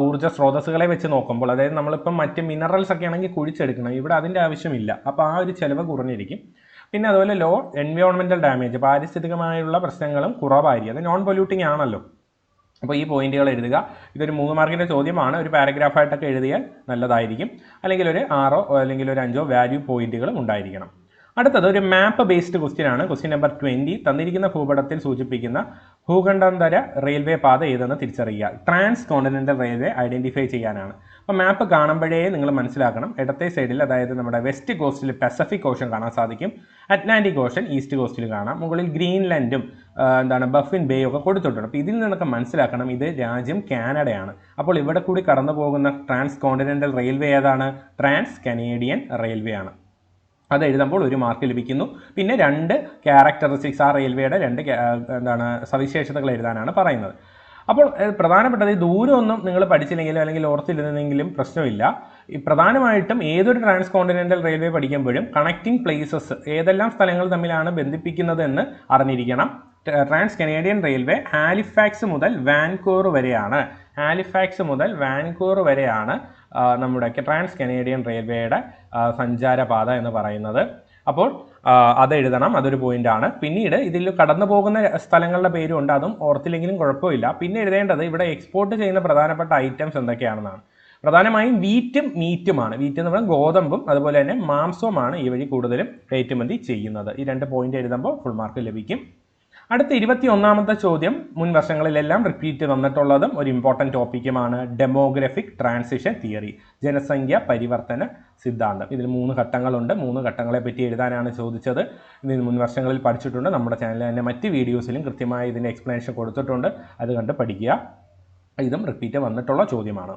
Speaker 1: ഊർജ്ജ സ്രോതസ്സുകളെ വെച്ച് നോക്കുമ്പോൾ, അതായത് നമ്മളിപ്പം മറ്റ് മിനറൽസ് ഒക്കെ ആണെങ്കിൽ കുഴിച്ചെടുക്കണം, ഇവിടെ അതിൻ്റെ ആവശ്യമില്ല. അപ്പോൾ ആ ഒരു ചിലവ് കുറഞ്ഞിരിക്കും. പിന്നെ അതുപോലെ ലോ എൻവയോൺമെൻറ്റൽ ഡാമേജ്, പാരിസ്ഥിതികമായുള്ള പ്രശ്നങ്ങളും കുറവായിരിക്കും. അത് നോൺ പൊല്യൂട്ടിംഗ് ആണല്ലോ. അപ്പോൾ ഈ പോയിന്റുകൾ എഴുതുക. ഇതൊരു 3 മാർക്കിൻ്റെ ചോദ്യമാണ്. ഒരു പാരഗ്രാഫായിട്ടൊക്കെ എഴുതിയാൽ നല്ലതായിരിക്കും. അല്ലെങ്കിൽ ഒരു 6 അല്ലെങ്കിൽ ഒരു 5 വാല്യൂ പോയിന്റുകളും ഉണ്ടായിരിക്കണം. അടുത്തത് ഒരു മാപ്പ് ബേസ്ഡ് ക്വസ്റ്റ്യൻ ആണ്. Question number 20. തന്നിരിക്കുന്ന ഭൂപടത്തിൽ സൂചിപ്പിക്കുന്ന ഭൂഖണ്ഡാന്തര റെയിൽവേ പാത ഏതെന്ന് തിരിച്ചറിയുക. ട്രാൻസ് കോണ്ടിനെന്റൽ റെയിൽവേ ഐഡന്റിഫൈ ചെയ്യാനാണ്. അപ്പോൾ മാപ്പ് കാണുമ്പോഴേ നിങ്ങൾ മനസ്സിലാക്കണം, ഇടത്തെ സൈഡിൽ അതായത് നമ്മുടെ വെസ്റ്റ് കോസ്റ്റിൽ പസഫിക് ഓഷൻ കാണാൻ സാധിക്കും, അറ്റ്ലാന്റിക് ഓഷൻ ഈസ്റ്റ് കോസ്റ്റിൽ കാണാം, മുകളിൽ ഗ്രീൻലാൻഡും ബഫിൻ ബേയും ഒക്കെ കൊടുത്തിട്ടുണ്ട്. അപ്പോൾ ഇതിൽ നിന്നൊക്കെ മനസ്സിലാക്കണം ഇത് രാജ്യം കാനഡയാണ്. അപ്പോൾ ഇവിടെ കൂടി കടന്നു പോകുന്ന ട്രാൻസ് കോണ്ടിനെന്റൽ റെയിൽവേ ഏതാണ്? ട്രാൻസ് കനേഡിയൻ റെയിൽവേ ആണ്. അത് എഴുതുമ്പോൾ 1 മാർക്ക് ലഭിക്കുന്നു. പിന്നെ 2 ക്യാരക്ടറിസ്റ്റിക്സ്, ആ റെയിൽവേയുടെ 2 സവിശേഷതകൾ എഴുതാനാണ് പറയുന്നത്. അപ്പോൾ പ്രധാനപ്പെട്ടത് ഈ ദൂരമൊന്നും നിങ്ങൾ പഠിച്ചില്ലെങ്കിലും അല്ലെങ്കിൽ ഓർത്തിരുന്നെങ്കിലും പ്രശ്നമില്ല. ഈ പ്രധാനമായിട്ടും ഏതൊരു ട്രാൻസ് കോണ്ടിനെന്റൽ റെയിൽവേ പഠിക്കുമ്പോഴും കണക്റ്റിംഗ് പ്ലേസസ്, ഏതെല്ലാം സ്ഥലങ്ങൾ തമ്മിലാണ് ബന്ധിപ്പിക്കുന്നത് എന്ന് അറിഞ്ഞിരിക്കണം. ട്രാൻസ് കനേഡിയൻ റെയിൽവേ ഹാലിഫാക്സ് മുതൽ വാൻകൂവർ വരെയാണ്. ഹാലിഫാക്സ് മുതൽ വാൻകൂവർ വരെയാണ് നമ്മുടെ ട്രാൻസ് കനേഡിയൻ റെയിൽവേയുടെ സഞ്ചാരപാത എന്ന് പറയുന്നത്. അപ്പോൾ അത് എഴുതണം, അതൊരു പോയിന്റാണ്. പിന്നീട് ഇതിൽ കടന്നു പോകുന്ന സ്ഥലങ്ങളുടെ പേരും ഉണ്ട്, അതും ഓർത്തില്ലെങ്കിലും കുഴപ്പമില്ല. പിന്നെ എഴുതേണ്ടത് ഇവിടെ എക്സ്പോർട്ട് ചെയ്യുന്ന പ്രധാനപ്പെട്ട ഐറ്റംസ് എന്തൊക്കെയാണെന്നാണ്. പ്രധാനമായും വീറ്റും മീറ്റുമാണ്. വീറ്റ് എന്ന് പറഞ്ഞാൽ ഗോതമ്പും അതുപോലെ തന്നെ മാംസവുമാണ് ഈ വഴി കൂടുതലും കയറ്റുമതി ചെയ്യുന്നത്. ഈ 2 പോയിന്റ് എഴുതുമ്പോൾ ഫുൾ മാർക്ക് ലഭിക്കും. അടുത്ത 21ാമത്തെ ചോദ്യം മുൻ വർഷങ്ങളിലെല്ലാം റിപ്പീറ്റ് വന്നിട്ടുള്ളതും ഒരു ഇമ്പോർട്ടൻറ്റ് ടോപ്പിക്കുമാണ്. ഡെമോഗ്രഫിക് ട്രാൻസിഷൻ തിയറി, ജനസംഖ്യ പരിവർത്തന സിദ്ധാന്തം. ഇതിൽ 3 ഘട്ടങ്ങളുണ്ട്. 3 ഘട്ടങ്ങളെ പറ്റി എഴുതാനാണ് ചോദിച്ചത്. ഇത് മുൻ വർഷങ്ങളിൽ പഠിച്ചിട്ടുണ്ട്. നമ്മുടെ ചാനലിൽ തന്നെ മറ്റ് വീഡിയോസിലും കൃത്യമായി ഇതിൻ്റെ എക്സ്പ്ലനേഷൻ കൊടുത്തിട്ടുണ്ട്. അത് കണ്ട് പഠിക്കുക. ഇതും റിപ്പീറ്റ് വന്നിട്ടുള്ള ചോദ്യമാണ്.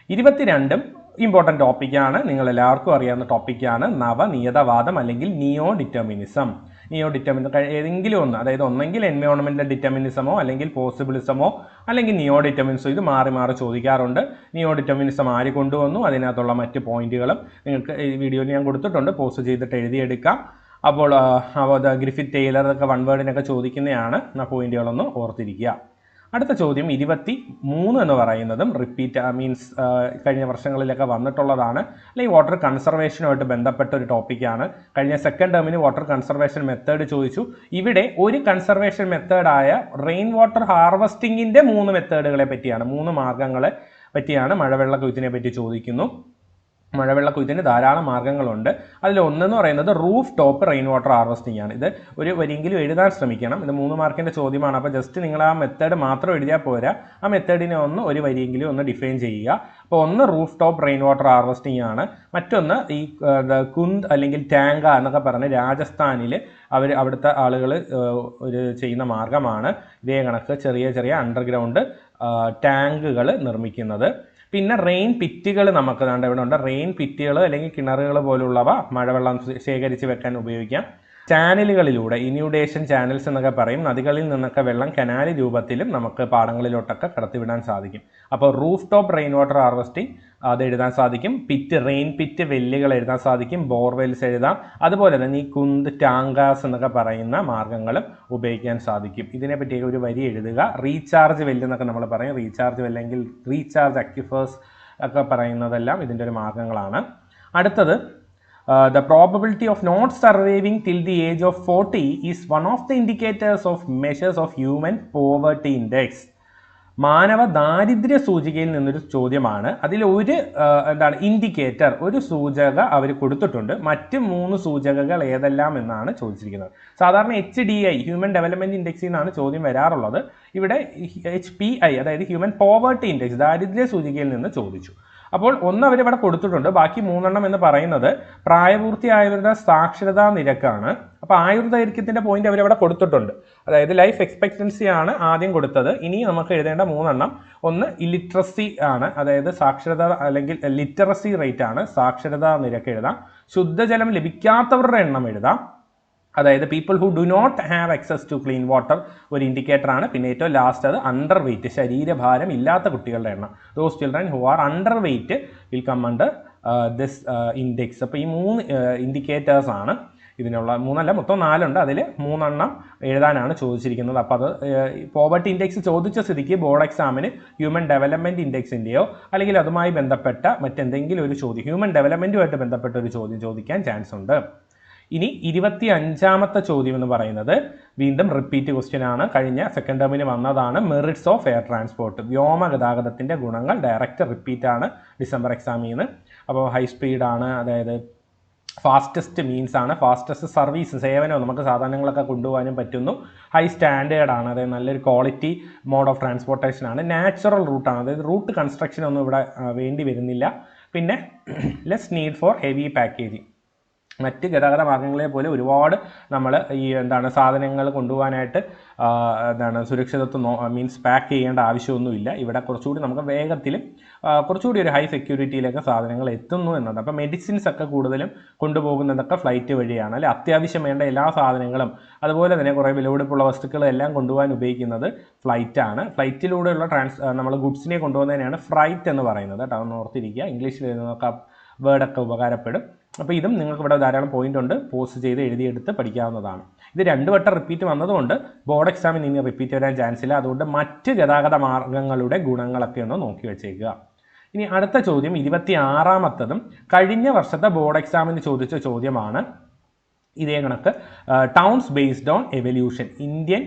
Speaker 1: 22 ഇമ്പോർട്ടൻറ്റ് ടോപ്പിക്കാണ്, നിങ്ങൾ എല്ലാവർക്കും അറിയാവുന്ന ടോപ്പിക്കാണ്. നവനിയതവാദം അല്ലെങ്കിൽ നിയോ ഡിറ്റർമിനിസം. നിയോ ഡിറ്റർമിനിസം ഏതെങ്കിലും ഒന്ന്, അതായത് ഒന്നെങ്കിൽ എൻവയോൺമെന്റൽ ഡിറ്റർമിനിസമോ അല്ലെങ്കിൽ പോസിബിളിസമോ അല്ലെങ്കിൽ നിയോ ഡിറ്റർമിനിസം, ഇത് മാറി മാറി ചോദിക്കാറുണ്ട്. നിയോ ഡിറ്റർമിനിസം ആര് കൊണ്ടുവന്നു, അതിനകത്തുള്ള മറ്റ് പോയിന്റുകളും നിങ്ങൾക്ക് ഈ വീഡിയോയിൽ ഞാൻ കൊടുത്തിട്ടുണ്ട്, പോസ്റ്റ് ചെയ്തിട്ട് എഴുതിയെടുക്കാം. അപ്പോൾ ഗ്രിഫിത്ത് ടൈലർ ഒക്കെ 1 വേർഡിനൊക്കെ ചോദിക്കുന്നതാണ്. ആ പോയിന്റുകളൊന്ന് ഓർത്തിരിക്കുക. അടുത്ത ചോദ്യം 23 എന്ന് പറയുന്നതും റിപ്പീറ്റ് മീൻസ് കഴിഞ്ഞ വർഷങ്ങളിലൊക്കെ വന്നിട്ടുള്ളതാണ്. അല്ലെങ്കിൽ വാട്ടർ കൺസർവേഷനുമായിട്ട് ബന്ധപ്പെട്ട ഒരു ടോപ്പിക്കാണ്. കഴിഞ്ഞ സെക്കൻഡ് ടേമിന് വാട്ടർ കൺസർവേഷൻ മെത്തേഡ് ചോദിച്ചു. ഇവിടെ ഒരു കൺസർവേഷൻ മെത്തേഡായ റെയിൻ വാട്ടർ ഹാർവസ്റ്റിങ്ങിൻ്റെ 3 മെത്തേഡുകളെ പറ്റിയാണ്, 3 മാർഗങ്ങളെ പറ്റിയാണ്. മഴവെള്ള കൊയ്ത്തിനെ പറ്റി ചോദിക്കുന്നു. മഴവെള്ള കൊയ്ത്തിന് ധാരാളം മാർഗ്ഗങ്ങളുണ്ട്. അതിൽ ഒന്നെന്ന് പറയുന്നത് roof top rain water harvesting ആണ്. ഇത് ഒരു വരിയെങ്കിലും എഴുതാൻ ശ്രമിക്കണം. ഇത് 3 മാർക്കിൻ്റെ ചോദ്യമാണ്. അപ്പോൾ ജസ്റ്റ് നിങ്ങൾ ആ മെത്തേഡ് മാത്രം എഴുതിയാൽ പോരാ, ആ മെത്തേഡിനെ ഒരു വരിയെങ്കിലും ഒന്ന് ഡിഫൈൻ ചെയ്യുക. അപ്പോൾ ഒന്ന് roof top rain water harvesting ആണ്. മറ്റൊന്ന് ഈ കുന്ത് അല്ലെങ്കിൽ ടാങ്ക എന്നൊക്കെ പറഞ്ഞ് രാജസ്ഥാനിൽ അവിടുത്തെ ആളുകൾ ചെയ്യുന്ന മാർഗ്ഗമാണ്. ഇതേ കണക്ക് ചെറിയ ചെറിയ അണ്ടർഗ്രൗണ്ട് ടാങ്കുകൾ നിർമ്മിക്കുന്നത്. പിന്നെ റെയിൻ പിറ്റുകൾ നമുക്ക് ഇവിടെ ഉണ്ട്. റെയിൻ പിറ്റുകൾ അല്ലെങ്കിൽ കിണറുകൾ പോലുള്ളവ മഴവെള്ളം ശേഖരിച്ച് വെക്കാൻ ഉപയോഗിക്കാം. ചാനലുകളിലൂടെ ഇൻയൂഡേഷൻ ചാനൽസ് എന്നൊക്കെ പറയും, നദികളിൽ നിന്നൊക്കെ വെള്ളം കനാൽ രൂപത്തിലും നമുക്ക് പാടങ്ങളിലോട്ടൊക്കെ കടത്തിവിടാൻ സാധിക്കും. അപ്പോൾ roof top rain water harvesting അത് എഴുതാൻ സാധിക്കും. പിറ്റ് റെയിൻ പിറ്റ് വെല്ലുകൾ എഴുതാൻ സാധിക്കും. ബോർവെൽസ് എഴുതാം. അതുപോലെ തന്നെ ഈ കുന്ത് ടാങ്കാസ് എന്നൊക്കെ പറയുന്ന മാർഗ്ഗങ്ങളും ഉപയോഗിക്കാൻ സാധിക്കും. ഇതിനെപ്പറ്റി ഒരു വരി എഴുതുക. റീചാർജ് വെല്ല് എന്നൊക്കെ നമ്മൾ പറയും. റീചാർജ് വെല്ലെങ്കിൽ റീചാർജ് അക്യുഫേഴ്സ് ഒക്കെ പറയുന്നതെല്ലാം ഇതിൻ്റെ ഒരു മാർഗ്ഗങ്ങളാണ്. അടുത്തത് the probability of not surviving till the age of 40 is one of the indicators of measures of human poverty index. മാനവ ദാരിദ്ര്യ സൂചികയിൽ നിന്നൊരു ചോദ്യമാണ്. അതിൽ ഒരു ഇൻഡിക്കേറ്റർ, ഒരു സൂചക അവർ കൊടുത്തിട്ടുണ്ട്. മറ്റ് 3 സൂചകങ്ങൾ ഏതെല്ലാം എന്നാണ് ചോദിച്ചിരിക്കുന്നത്. സാധാരണ HDI ഹ്യൂമൻ ഡെവലപ്മെൻറ്റ് ഇൻഡെക്സിൽ നിന്നാണ് ചോദ്യം വരാറുള്ളത്. ഇവിടെ HPI അതായത് ഹ്യൂമൻ പോവർട്ടി ഇൻഡെക്സ് ദാരിദ്ര്യ സൂചികയിൽ നിന്ന് ചോദിച്ചു. അപ്പോൾ ഒന്ന് അവരിവിടെ കൊടുത്തിട്ടുണ്ട്. ബാക്കി 3 എന്ന് പറയുന്നത് പ്രായപൂർത്തിയായവരുടെ സാക്ഷരതാ നിരക്കാണ്. അപ്പോൾ ആയുർദൈർഘ്യത്തിൻ്റെ പോയിന്റ് അവരിവിടെ കൊടുത്തിട്ടുണ്ട്. അതായത് ലൈഫ് എക്സ്പെക്റ്റൻസി ആണ് ആദ്യം കൊടുത്തത്. ഇനി നമുക്ക് എഴുതേണ്ട 3 ഒന്ന് ഇലിറ്ററസി ആണ്, അതായത് സാക്ഷരത അല്ലെങ്കിൽ ലിറ്ററസി റേറ്റ് ആണ്, സാക്ഷരതാ നിരക്ക് എഴുതാം. ശുദ്ധജലം ലഭിക്കാത്തവരുടെ എണ്ണം എഴുതാം, അതായത് people who do not have access to clean water ഒരു ഇൻഡിക്കേറ്റർ ആണ്. പിന്നെ ഏറ്റവും ലാസ്റ്റ് അത് അണ്ടർ വെയിറ്റ്, ശരീരഭാരം ഇല്ലാത്ത കുട്ടികളുടെ എണ്ണം. Those children who are underweight will come under this index. അപ്പോൾ ഈ 3 ഇൻഡിക്കേറ്റേഴ്സ് ആണ് ഇതിനുള്ള. 3 മൊത്തം 4 ഉണ്ട്. അതിൽ 3 എഴുതാനാണ് ചോദിച്ചിരിക്കുന്നത്. അപ്പോൾ അത് പോവർട്ടി ഇൻഡെക്സ് ചോദിച്ച സ്ഥിതിക്ക് ബോർഡ് എക്സാമിന് ഹ്യൂമൻ ഡെവലപ്മെൻറ്റ് ഇൻഡെക്സിൻ്റെയോ അല്ലെങ്കിൽ അതുമായി ബന്ധപ്പെട്ട മറ്റെന്തെങ്കിലും ഒരു ചോദ്യം, ഹ്യൂമൻ ഡെവലപ്മെൻറ്റുമായിട്ട് ബന്ധപ്പെട്ട ഒരു ചോദ്യം ചോദിക്കാൻ ചാൻസ് ഉണ്ട്. ഇനി 25ാമത്തെ ചോദ്യം എന്ന് പറയുന്നത് വീണ്ടും റിപ്പീറ്റ് ക്വസ്റ്റ്യൻ ആണ്. കഴിഞ്ഞ സെക്കൻഡ് ടേമിന് വന്നതാണ്. മെറിറ്റ്സ് ഓഫ് എയർ ട്രാൻസ്പോർട്ട്, വ്യോമ ഗതാഗതത്തിൻ്റെ ഗുണങ്ങൾ. ഡയറക്റ്റ് റിപ്പീറ്റ് ആണ് ഡിസംബർ എക്സാമിൽ നിന്ന്. അപ്പോൾ ഹൈ സ്പീഡാണ്, അതായത് ഫാസ്റ്റസ്റ്റ് മീൻസ് ആണ്, ഫാസ്റ്റസ്റ്റ് സർവീസ് സേവനം നമുക്ക് സാധനങ്ങളൊക്കെ കൊണ്ടുപോകാനും പറ്റുന്നു. ഹൈ സ്റ്റാൻഡേർഡ് ആണ്, അതായത് നല്ലൊരു ക്വാളിറ്റി മോഡ് ഓഫ് ട്രാൻസ്പോർട്ടേഷൻ ആണ്. നാച്ചുറൽ റൂട്ടാണ്, അതായത് റൂട്ട് കൺസ്ട്രക്ഷൻ ഒന്നും ഇവിടെ വേണ്ടി വരുന്നില്ല. പിന്നെ less need for heavy packaging. മറ്റ് ഗതാഗത മാർഗ്ഗങ്ങളെ പോലെ ഒരുപാട് നമ്മൾ സാധനങ്ങൾ കൊണ്ടുപോകാനായിട്ട് സുരക്ഷിതത്വം മീൻസ് പാക്ക് ചെയ്യേണ്ട ആവശ്യമൊന്നുമില്ല. ഇവിടെ കുറച്ചുകൂടി നമുക്ക് വേഗത്തിലും കുറച്ചുകൂടി ഒരു ഹൈ സെക്യൂരിറ്റിയിലൊക്കെ സാധനങ്ങൾ എത്തുന്നു എന്നുണ്ട്. അപ്പോൾ മെഡിസിൻസ് ഒക്കെ കൂടുതലും കൊണ്ടുപോകുന്നതൊക്കെ ഫ്ലൈറ്റ് വഴിയാണ്, അല്ലെ അത്യാവശ്യം വേണ്ട എല്ലാ സാധനങ്ങളും അതുപോലെ തന്നെ കുറേ വിലപിടിപ്പുള്ള വസ്തുക്കളും എല്ലാം കൊണ്ടുപോകാൻ ഉപയോഗിക്കുന്നത് ഫ്ലൈറ്റാണ്. ഫ്ലൈറ്റിലൂടെയുള്ള നമ്മൾ ഗുഡ്സിനെ കൊണ്ടുപോകുന്നതിനാണ് ഫ്രൈറ്റ് എന്ന് പറയുന്നത് കേട്ടോ, ഒന്ന് ഓർത്തിരിക്കുക. ഇംഗ്ലീഷിൽ നമുക്ക് വേർഡൊക്കെ ഉപകാരപ്പെടും. അപ്പോൾ ഇതും നിങ്ങൾക്ക് ഇവിടെ ധാരാളം പോയിന്റ് ഉണ്ട്, പോസ്റ്റ് ചെയ്ത് എഴുതിയെടുത്ത് പഠിക്കാവുന്നതാണ്. ഇത് 2 വട്ടം റിപ്പീറ്റ് വന്നതുകൊണ്ട് ബോർഡ് എക്സാമിന് ഇനി റിപ്പീറ്റ് വരാൻ ചാൻസ് ഇല്ല. അതുകൊണ്ട് മറ്റ് ഗതാഗത മാർഗ്ഗങ്ങളുടെ ഗുണങ്ങളൊക്കെ ഒന്ന് നോക്കി വെച്ചേക്കുക. ഇനി അടുത്ത ചോദ്യം 26ാമത്തതും കഴിഞ്ഞ വർഷത്തെ ബോർഡ് എക്സാമിന് ചോദിച്ച ചോദ്യമാണ്. ഇതേ കണക്ക് towns based on evolution, Indian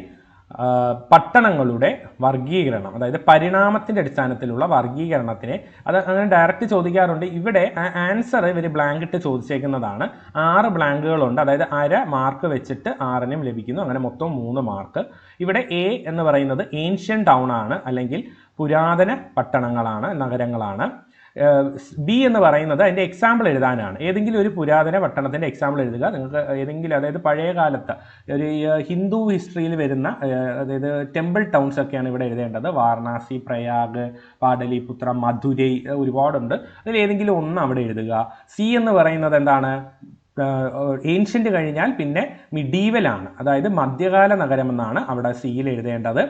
Speaker 1: പട്ടണങ്ങളുടെ വർഗീകരണം, അതായത് പരിണാമത്തിൻ്റെ അടിസ്ഥാനത്തിലുള്ള വർഗീകരണത്തിനെ അത് അങ്ങനെ ഡയറക്റ്റ് ചോദിക്കാറുണ്ട്. ഇവിടെ ആൻസർ ഇവർ ബ്ലാങ്ക് ഇട്ട് ചോദിച്ചേക്കുന്നതാണ്. 6 ബ്ലാങ്കുകളുണ്ട്, അതായത് അര മാർക്ക് വെച്ചിട്ട് 6നും ലഭിക്കുന്നു. അങ്ങനെ മൊത്തം 3 മാർക്ക്. ഇവിടെ എ എന്ന് പറയുന്നത് ഏൻഷ്യൻ ടൗൺ ആണ്, അല്ലെങ്കിൽ പുരാതന പട്ടണങ്ങളാണ്, നഗരങ്ങളാണ്. ബി എന്ന് പറയുന്നത് അതിൻ്റെ എക്സാമ്പിൾ എഴുതാനാണ്. ഏതെങ്കിലും ഒരു പുരാതന പട്ടണത്തിൻ്റെ എക്സാമ്പിൾ എഴുതുക. നിങ്ങൾക്ക് ഏതെങ്കിലും, അതായത് പഴയ കാലത്ത് ഒരു ഹിന്ദു ഹിസ്റ്ററിയിൽ വരുന്ന, അതായത് ടെമ്പിൾ ടൗൺസ് ഒക്കെയാണ് ഇവിടെ എഴുതേണ്ടത്. വാരണാസി, പ്രയാഗ്, പാടലിപുത്ര, മധുരൈ, ഒരുപാടുണ്ട്. അതിൽ ഏതെങ്കിലും ഒന്ന് അവിടെ എഴുതുക. സി എന്ന് പറയുന്നത് എന്താണ്? ഏൻഷ്യൻ്റ് കഴിഞ്ഞാൽ പിന്നെ മിഡീവൽ ആണ്, അതായത് മധ്യകാല നഗരമെന്നാണ് അവിടെ സിയിൽ എഴുതേണ്ടത്.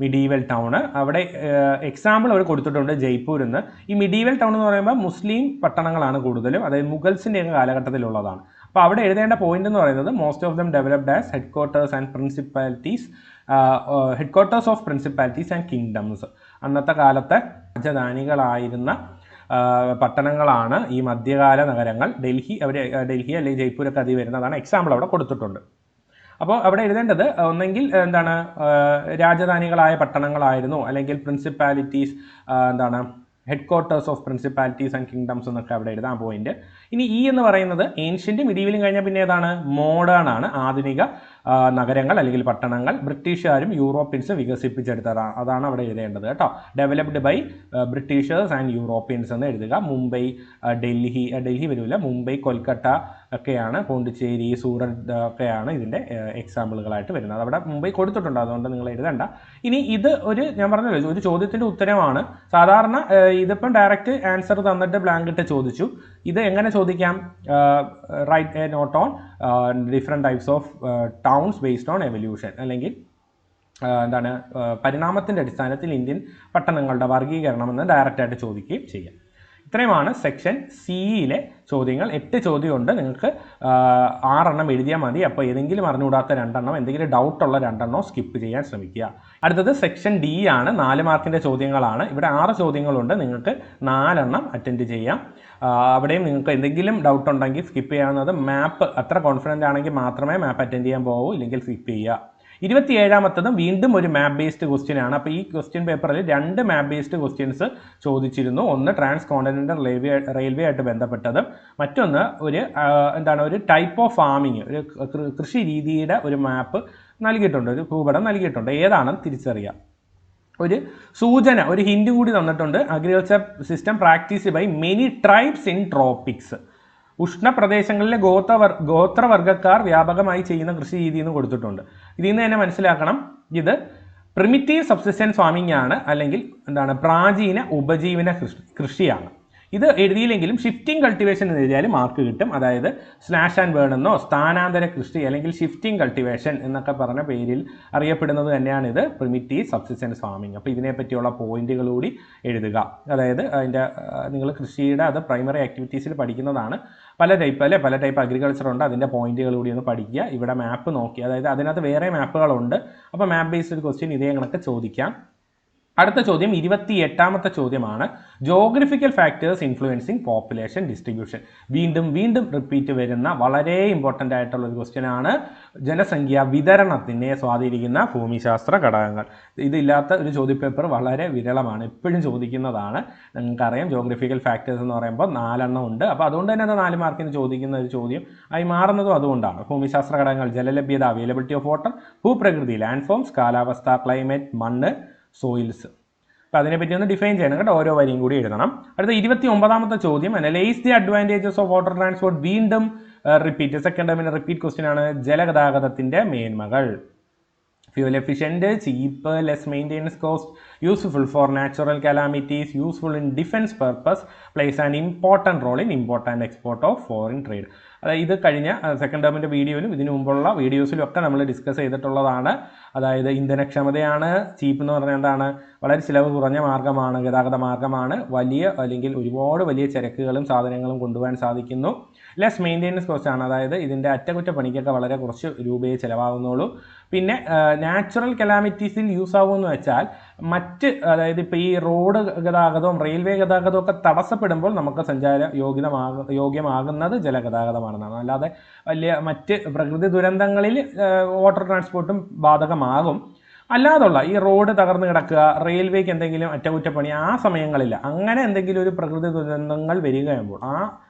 Speaker 1: മിഡീവൽ ടൗണ് അവിടെ എക്സാമ്പിൾ അവർ കൊടുത്തിട്ടുണ്ട്, ജയ്പൂർ എന്ന്. ഈ മിഡീവൽ ടൗൺ എന്ന് പറയുമ്പോൾ മുസ്ലിം പട്ടണങ്ങളാണ് കൂടുതലും, അതായത് മുഗൾസിൻ്റെയൊക്കെ കാലഘട്ടത്തിലുള്ളതാണ്. അപ്പോൾ അവിടെ എഴുതേണ്ട പോയിന്റ് എന്ന് പറയുന്നത് most of them developed as headquarters and principalities, headquarters of principalities and kingdoms. അന്നത്തെ കാലത്തെ രാജധാനികളായിരുന്ന പട്ടണങ്ങളാണ് ഈ മധ്യകാല നഗരങ്ങൾ. ഡൽഹി അല്ലെങ്കിൽ ജയ്പൂരൊക്കെ അതിൽ വരുന്നതാണ്. എക്സാമ്പിൾ അവിടെ കൊടുത്തിട്ടുണ്ട്. അപ്പോൾ അവിടെ എഴുതേണ്ടത് ഒന്നെങ്കിൽ രാജധാനികളായ പട്ടണങ്ങളായിരുന്നു, അല്ലെങ്കിൽ principalities headquarters of principalities and kingdoms എന്നൊക്കെ അവിടെ എഴുതാൻ പോയിന്റ്. ഇനി ഈ എന്ന് പറയുന്നത് ഏൻഷ്യൻ്റ്, മിഡീവലും കഴിഞ്ഞാൽ പിന്നെ ഏതാണ്? മോഡേൺ ആണ്, ആധുനിക
Speaker 2: നഗരങ്ങൾ അല്ലെങ്കിൽ പട്ടണങ്ങൾ ബ്രിട്ടീഷുകാരും യൂറോപ്യൻസും വികസിപ്പിച്ചെടുത്തതാണ്. അതാണ് അവിടെ എഴുതേണ്ടത് കേട്ടോ. Developed by Britishers and Europeans എന്ന് എഴുതുക. മുംബൈ, ഡൽഹി വരില്ല, മുംബൈ, കൊൽക്കത്ത ഒക്കെയാണ്, പോണ്ടിച്ചേരി, സൂറത്ത് ഒക്കെയാണ് ഇതിൻ്റെ എക്സാമ്പിളുകളായിട്ട് വരുന്നത്. അവിടെ മുംബൈ കൊടുത്തിട്ടുണ്ട്, അതുകൊണ്ട് നിങ്ങൾ എഴുതണ്ട. ഇനി ഇത് ഞാൻ പറഞ്ഞല്ലോ ഒരു ചോദ്യത്തിൻ്റെ ഉത്തരമാണ്. സാധാരണ ഇതിപ്പം ഡയറക്റ്റ് ആൻസർ തന്നിട്ട് ബ്ലാങ്ക് ഇട്ട് ചോദിച്ചു. ഇത് എങ്ങനെ ചോദിക്കാം? Write a note on different types of towns based on evolution, അല്ലെങ്കിൽ പരിണാമത്തിൻ്റെ അടിസ്ഥാനത്തിൽ ഇന്ത്യൻ പട്ടണങ്ങളുടെ വർഗീകരണം എന്ന് ഡയറക്റ്റായിട്ട് ചോദിക്കുകയും ചെയ്യാം. ഇത്രയുമാണ് സെക്ഷൻ സിയിലെ ചോദ്യങ്ങൾ. 8 ചോദ്യമുണ്ട്. നിങ്ങൾക്ക് 6 എണ്ണം എഴുതിയാൽ മതി. അപ്പോൾ ഏതെങ്കിലും അറിഞ്ഞുകൂടാത്ത 2 എണ്ണം, എന്തെങ്കിലും ഡൗട്ടുള്ള 2 എണ്ണം സ്കിപ്പ് ചെയ്യാൻ ശ്രമിക്കുക. അടുത്തത് സെക്ഷൻ ഡി ആണ്. 4 മാർക്കിൻ്റെ ചോദ്യങ്ങളാണ്. ഇവിടെ 6 ചോദ്യങ്ങളുണ്ട്. നിങ്ങൾക്ക് 4 എണ്ണം അറ്റൻഡ് ചെയ്യാം. അവിടെയും നിങ്ങൾക്ക് എന്തെങ്കിലും ഡൗട്ട് ഉണ്ടെങ്കിൽ സ്കിപ്പ് ചെയ്യാവുന്നത്. മാപ്പ് അത്ര കോൺഫിഡൻ്റ് ആണെങ്കിൽ മാത്രമേ മാപ്പ് അറ്റൻഡ് ചെയ്യാൻ പോകൂ, ഇല്ലെങ്കിൽ സ്കിപ്പ് ചെയ്യുക. 27ാമത്തതും വീണ്ടും ഒരു മാപ്പ് ബേസ്ഡ് ക്വസ്റ്റ്യൻ ആണ്. അപ്പോൾ ഈ ക്വസ്റ്റ്യൻ പേപ്പറിൽ 2 മാപ്പ് ബേസ്ഡ് ക്വസ്റ്റ്യൻസ് ചോദിച്ചിരുന്നു. ഒന്ന് ട്രാൻസ് കോണ്ടിനെൻ്റൽ റെയിൽവേ ആയിട്ട് ബന്ധപ്പെട്ടതും, മറ്റൊന്ന് ഒരു ടൈപ്പ് ഓഫ് ഫാമിങ്, ഒരു കൃഷി രീതിയുടെ ഒരു മാപ്പ് നൽകിയിട്ടുണ്ട്, ഒരു ഭൂപടം നൽകിയിട്ടുണ്ട്. ഏതാണെന്ന് തിരിച്ചറിയാം. ഒരു സൂചന, ഒരു ഹിൻഡ് കൂടി തന്നിട്ടുണ്ട്. Agriculture system practice by many tribes in tropics. ഉഷ്ണപ്രദേശങ്ങളിലെ ഗോത്രവർഗ്ഗക്കാർ വ്യാപകമായി ചെയ്യുന്ന കൃഷി രീതി എന്ന് കൊടുത്തിട്ടുണ്ട്. ഇതിൽ നിന്ന് തന്നെ മനസ്സിലാക്കണം, ഇത് പ്രിമിറ്റീവ് സബ്സിസ്റ്റൻസ് ഫാമിംഗ് ആണ്, അല്ലെങ്കിൽ പ്രാചീന ഉപജീവന കൃഷിയാണ്. ഇത് എഴുതിയില്ലെങ്കിലും ഷിഫ്റ്റിംഗ് കൾട്ടിവേഷൻ എന്ന് എഴുതിയാൽ മാർക്ക് കിട്ടും. അതായത് സ്ലാഷ് ആൻഡ് ബേൺ എന്നോ സ്ഥാനാന്തര കൃഷി അല്ലെങ്കിൽ ഷിഫ്റ്റിംഗ് കൾട്ടിവേഷൻ എന്നൊക്കെ പറഞ്ഞ പേരിൽ അറിയപ്പെടുന്നത് തന്നെയാണ് ഇത് പ്രിമിറ്റീവ് സബ്സിസ്റ്റൻസ് ഫാമിംഗ്. അപ്പോൾ ഇതിനെപ്പറ്റിയുള്ള പോയിന്റുകൾ കൂടി എഴുതുക. അതായത് നിങ്ങൾ കൃഷിയുടെ അത് പ്രൈമറി ആക്ടിവിറ്റീസിൽ പഠിക്കുന്നതാണ്. പല ടൈപ്പ് അഗ്രികൾച്ചർ ഉണ്ട്. അതിൻ്റെ പോയിന്റുകൾ കൂടി ഒന്ന് പഠിക്കുക. ഇവിടെ മാപ്പ് നോക്കി, അതായത് അതിനകത്ത് വേറെ മാപ്പുകളുണ്ട്. അപ്പോൾ മാപ്പ് ബേസ്ഡ് ക്വസ്റ്റ്യൻ ഇതേ കണക്ക് ചോദിക്കാം. അടുത്ത ചോദ്യം 28ാമത്തെ ചോദ്യമാണ്. Geographical factors influencing population distribution. വീണ്ടും റിപ്പീറ്റ് വരുന്ന വളരെ ഇമ്പോർട്ടൻ്റ് ആയിട്ടുള്ള ഒരു ക്വസ്റ്റ്യൻ ആണ്. ജനസംഖ്യ വിതരണത്തിനെ സ്വാധീനിക്കുന്ന ഭൂമിശാസ്ത്ര ഘടകങ്ങൾ. ഇതില്ലാത്ത ഒരു ചോദ്യപേപ്പർ വളരെ വിരളമാണ്, എപ്പോഴും ചോദിക്കുന്നതാണ്. നിങ്ങൾക്കറിയാം ജോഗ്രഫിക്കൽ ഫാക്ടേഴ്സ് എന്ന് പറയുമ്പോൾ 4 എണ്ണം ഉണ്ട്. അപ്പോൾ അതുകൊണ്ട് തന്നെ അത് 4 മാർക്കിന് ചോദിക്കുന്ന ഒരു ചോദ്യം ആയി മാറുന്നതും അതുകൊണ്ടാണ്. ഭൂമിശാസ്ത്ര ഘടകങ്ങൾ, ജലലഭ്യത, അവൈലബിലിറ്റി ഓഫ് വാട്ടർ, ഭൂപ്രകൃതി, ലാൻഡ് ഫോംസ്, കാലാവസ്ഥ, ക്ലൈമറ്റ്, മണ്ണ്, സോയിൽസ്. അപ്പോൾ അതിനെപ്പറ്റി ഒന്ന് ഡിഫൈൻ ചെയ്യണം കേട്ടോ. ഓരോ വരിയും കൂടി എഴുതണം. അടുത്ത 29ാമത്തെ ചോദ്യം, analyse the advantages of water transport. വീണ്ടും റിപ്പീറ്റ്, സെക്കൻഡ് ടൈമിന് റിപ്പീറ്റ് ക്വസ്റ്റ്യൻ ആണ്. ജലഗതാഗതത്തിൻ്റെ മേന്മകൾ. Fuel efficient, cheap, less maintenance cost, useful for natural calamities, useful in defence purpose, place an important role in import and export of foreign trade. അതായത് ഇത് കഴിഞ്ഞ second ടേമിൻ്റെ വീഡിയോയിലും ഇതിനു മുമ്പുള്ള വീഡിയോസിലും ഒക്കെ നമ്മൾ ഡിസ്കസ് ചെയ്തിട്ടുള്ളതാണ്. അതായത് ഇന്ധനക്ഷമതയാണ്. ചീപ്പ് എന്ന് പറഞ്ഞാൽ എന്താണ്? വളരെ ചിലവ് കുറഞ്ഞ മാർഗ്ഗമാണ്, ഗതാഗത മാർഗ്ഗമാണ്. അല്ലെങ്കിൽ ഒരുപാട് വലിയ ചരക്കുകളും സാധനങ്ങളും കൊണ്ടുപോകാൻ സാധിക്കുന്നു. ലെസ് മെയിൻ്റെനൻസ് കോസ്റ്റ് ആണ്, അതായത് ഇതിൻ്റെ അറ്റകുറ്റപ്പണിക്കൊക്കെ വളരെ കുറച്ച് രൂപയെ ചിലവാകുന്നുള്ളൂ. പിന്നെ നാച്ചുറൽ കലാമിറ്റീസിൽ യൂസ് ആകുമെന്ന് വെച്ചാൽ അതായത് ഇപ്പോൾ ഈ റോഡ് ഗതാഗതവും റെയിൽവേ ഗതാഗതവും ഒക്കെ തടസ്സപ്പെടുമ്പോൾ നമുക്ക് സഞ്ചാര യോഗ്യമാകുന്നത് ജലഗതാഗതമാണെന്നാണ്. അല്ലാതെ മറ്റ് പ്രകൃതി ദുരന്തങ്ങളിൽ വാട്ടർ ട്രാൻസ്പോർട്ടും ബാധകമാകും. അല്ലാതുള്ള ഈ റോഡ് തകർന്ന് കിടക്കുക, റെയിൽവേക്ക് എന്തെങ്കിലും അറ്റകുറ്റപ്പണി, ആ സമയങ്ങളില്ല. അങ്ങനെ എന്തെങ്കിലും ഒരു പ്രകൃതി ദുരന്തങ്ങൾ വരികയാകുമ്പോൾ